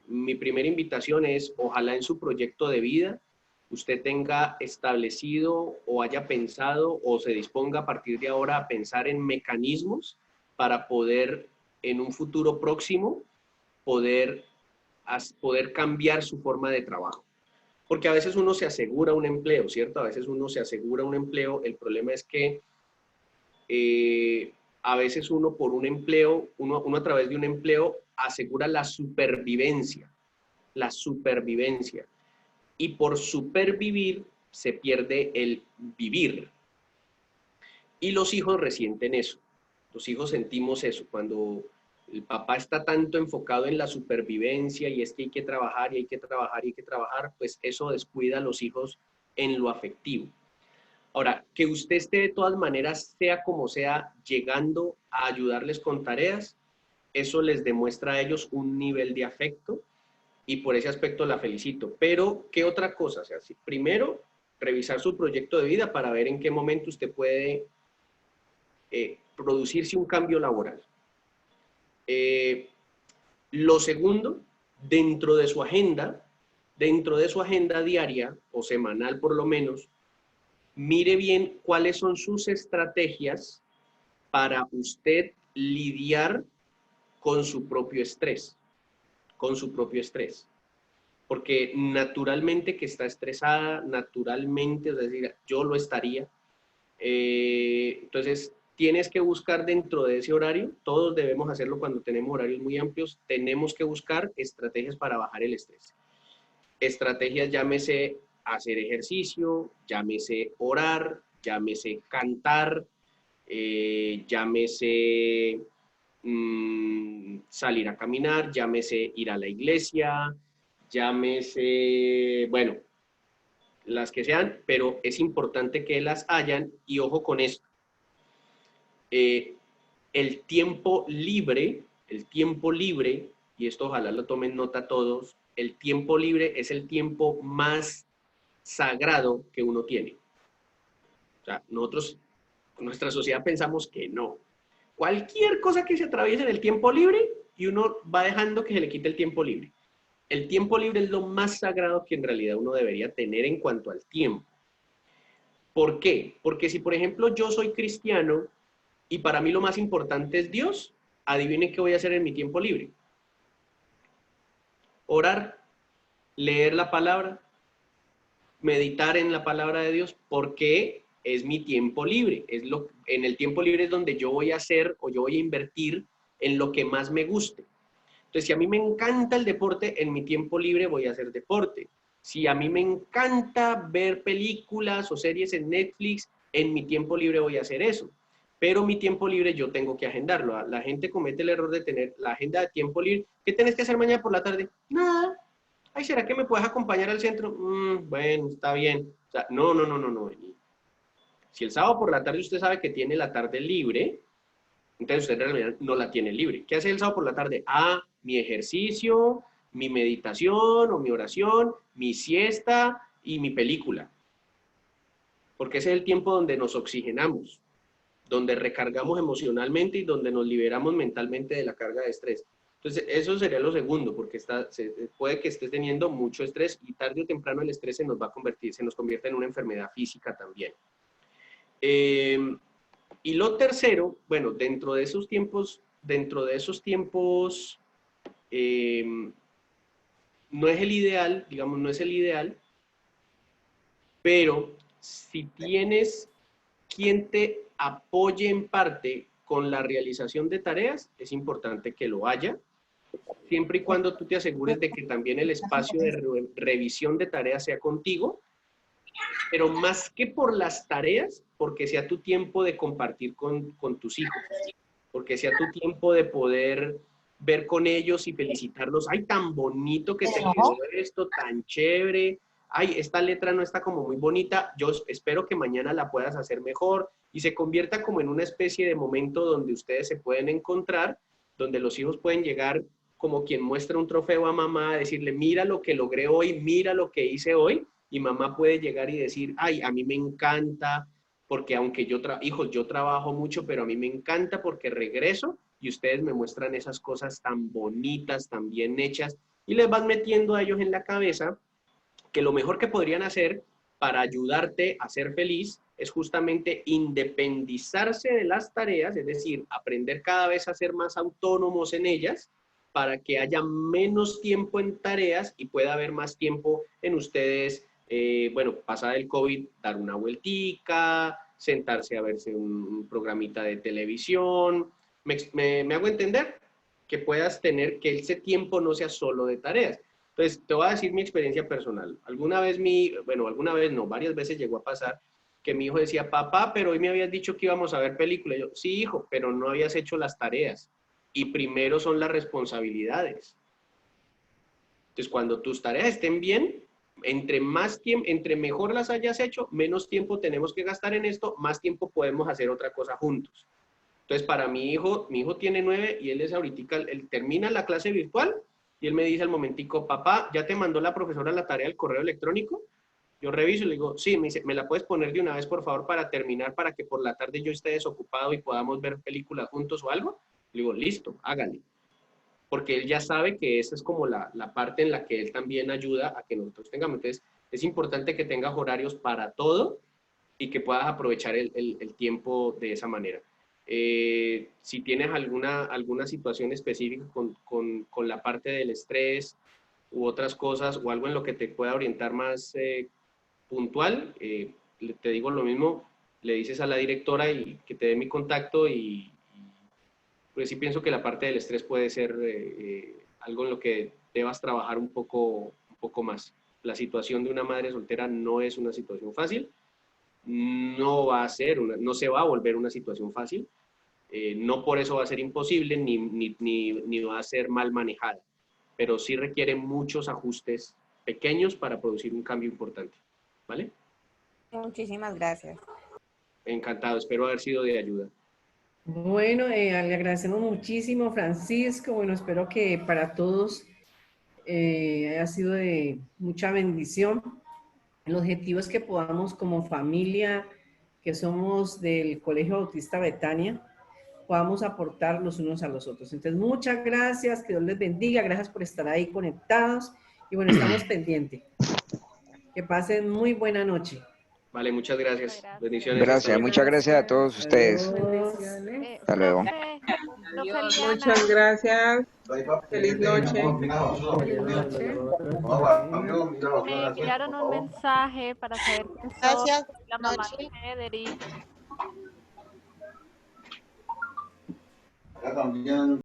Speaker 2: mi primera invitación es, ojalá en su proyecto de vida, usted tenga establecido o haya pensado o se disponga a partir de ahora a pensar en mecanismos para poder, en un futuro próximo, poder cambiar su forma de trabajo. Porque a veces uno se asegura un empleo, ¿cierto? A veces uno se asegura un empleo. El problema es que a veces uno por un empleo, uno a través de un empleo asegura la supervivencia. La supervivencia. Y por supervivir se pierde el vivir. Y los hijos resienten eso. Los hijos sentimos eso. Cuando el papá está tanto enfocado en la supervivencia y es que hay que trabajar y hay que trabajar y hay que trabajar, pues eso descuida a los hijos en lo afectivo. Ahora, que usted esté de todas maneras, sea como sea, llegando a ayudarles con tareas, eso les demuestra a ellos un nivel de afecto y por ese aspecto la felicito. Pero, ¿qué otra cosa? O sea, primero, revisar su proyecto de vida para ver en qué momento usted puede producirse un cambio laboral. Lo segundo dentro de su agenda diaria o semanal por lo menos, mire bien cuáles son sus estrategias para usted lidiar con su propio estrés, Porque naturalmente que está estresada, naturalmente, es decir, yo lo estaría. Entonces, tienes que buscar dentro de ese horario, todos debemos hacerlo cuando tenemos horarios muy amplios, tenemos que buscar estrategias para bajar el estrés. Estrategias, llámese hacer ejercicio, llámese orar, llámese cantar, llámese salir a caminar, llámese ir a la iglesia, llámese, bueno, las que sean, pero es importante que las hayan y ojo con esto. El tiempo libre, y esto ojalá lo tomen nota todos, el tiempo libre es el tiempo más sagrado que uno tiene. O sea, nosotros, nuestra sociedad pensamos que no. Cualquier cosa que se atraviese en el tiempo libre y uno va dejando que se le quite el tiempo libre. El tiempo libre es lo más sagrado que en realidad uno debería tener en cuanto al tiempo. ¿Por qué? Porque si, por ejemplo, yo soy cristiano y para mí lo más importante es Dios, adivinen qué voy a hacer en mi tiempo libre. Orar, leer la palabra, meditar en la palabra de Dios, porque es mi tiempo libre. En el tiempo libre es donde yo voy a hacer o yo voy a invertir en lo que más me guste. Entonces, si a mí me encanta el deporte, en mi tiempo libre voy a hacer deporte. Si a mí me encanta ver películas o series en Netflix, en mi tiempo libre voy a hacer eso. Pero mi tiempo libre yo tengo que agendarlo. La gente comete el error de tener la agenda de tiempo libre. ¿Qué tenés que hacer mañana por la tarde? Nada. Ay, ¿será que me puedes acompañar al centro? Bueno, está bien. O sea, no. Si el sábado por la tarde usted sabe que tiene la tarde libre, entonces usted en realidad no la tiene libre. ¿Qué hace el sábado por la tarde? Mi ejercicio, mi meditación o mi oración, mi siesta y mi película. Porque ese es el tiempo donde nos oxigenamos, donde recargamos emocionalmente y donde nos liberamos mentalmente de la carga de estrés. Entonces, eso sería lo segundo, porque puede que estés teniendo mucho estrés y tarde o temprano el estrés se nos convierte en una enfermedad física también. Y lo tercero, bueno, dentro de esos tiempos, no es el ideal, digamos, no es el ideal, pero si tienes quien te apoye en parte con la realización de tareas, es importante que lo haya, siempre y cuando tú te asegures de que también el espacio de revisión de tareas sea contigo, pero más que por las tareas, porque sea tu tiempo de compartir con tus hijos, porque sea tu tiempo de poder ver con ellos y felicitarlos. ¡Ay, tan bonito que te quedó esto, tan chévere! ¡Ay, esta letra no está como muy bonita! Yo espero que mañana la puedas hacer mejor y se convierta como en una especie de momento donde ustedes se pueden encontrar, donde los hijos pueden llegar como quien muestra un trofeo a mamá, decirle, mira lo que logré hoy, mira lo que hice hoy, y mamá puede llegar y decir, ay, a mí me encanta, porque aunque hijos, yo trabajo mucho, pero a mí me encanta porque regreso y ustedes me muestran esas cosas tan bonitas, tan bien hechas, y les van metiendo a ellos en la cabeza que lo mejor que podrían hacer para ayudarte a ser feliz es justamente independizarse de las tareas, es decir, aprender cada vez a ser más autónomos en ellas, para que haya menos tiempo en tareas y pueda haber más tiempo en ustedes, bueno, pasada el COVID, dar una vueltica, sentarse a verse un programita de televisión. ¿Me hago entender? Que puedas tener, que ese tiempo no sea solo de tareas. Entonces, te voy a decir mi experiencia personal. Varias veces llegó a pasar que mi hijo decía, papá, pero hoy me habías dicho que íbamos a ver películas. Yo, sí, hijo, pero no habías hecho las tareas. Y primero son las responsabilidades. Entonces, cuando tus tareas estén bien, entre mejor las hayas hecho, menos tiempo tenemos que gastar en esto, más tiempo podemos hacer otra cosa juntos. Entonces, para mi hijo tiene 9 y él es ahorita, él termina la clase virtual y él me dice al momentico, papá, ¿ya te mandó la profesora la tarea al correo electrónico? Yo reviso y le digo, sí, me dice, ¿me la puedes poner de una vez, por favor, para terminar, para que por la tarde yo esté desocupado y podamos ver películas juntos o algo? Le digo, listo, hágale. porque él ya sabe que esa es como la parte en la que él también ayuda a que nosotros tengamos. Entonces, es importante que tengas horarios para todo y que puedas aprovechar el tiempo de esa manera. Si tienes alguna situación específica con la parte del estrés u otras cosas o algo en lo que te pueda orientar más puntual, te digo lo mismo, le dices a la directora y que te dé mi contacto y pues sí pienso que la parte del estrés puede ser algo en lo que debas trabajar un poco más. La situación de una madre soltera no es una situación fácil, no se va a volver una situación fácil, no por eso va a ser imposible ni va a ser mal manejada, pero sí requiere muchos ajustes pequeños para producir un cambio importante, ¿vale?
Speaker 8: Muchísimas gracias.
Speaker 2: Encantado, espero haber sido de ayuda.
Speaker 1: Bueno, le agradecemos muchísimo, Francisco. Bueno, espero que para todos haya sido de mucha bendición. El objetivo es que podamos como familia, que somos del Colegio Bautista Betania, podamos aportar los unos a los otros. Entonces, muchas gracias, que Dios les bendiga, gracias por estar ahí conectados y bueno, estamos pendientes. Que pasen muy buena noche.
Speaker 2: Vale, muchas gracias. Bendiciones.
Speaker 5: Gracias, muchas gracias a todos ustedes.
Speaker 1: Bendiciones.
Speaker 5: Hasta luego.
Speaker 6: Muchas gracias. Feliz noche.
Speaker 3: Me enviaron un mensaje para saber quién soy,
Speaker 4: Gracias.
Speaker 3: la mamá
Speaker 4: Noche.
Speaker 3: de Federic.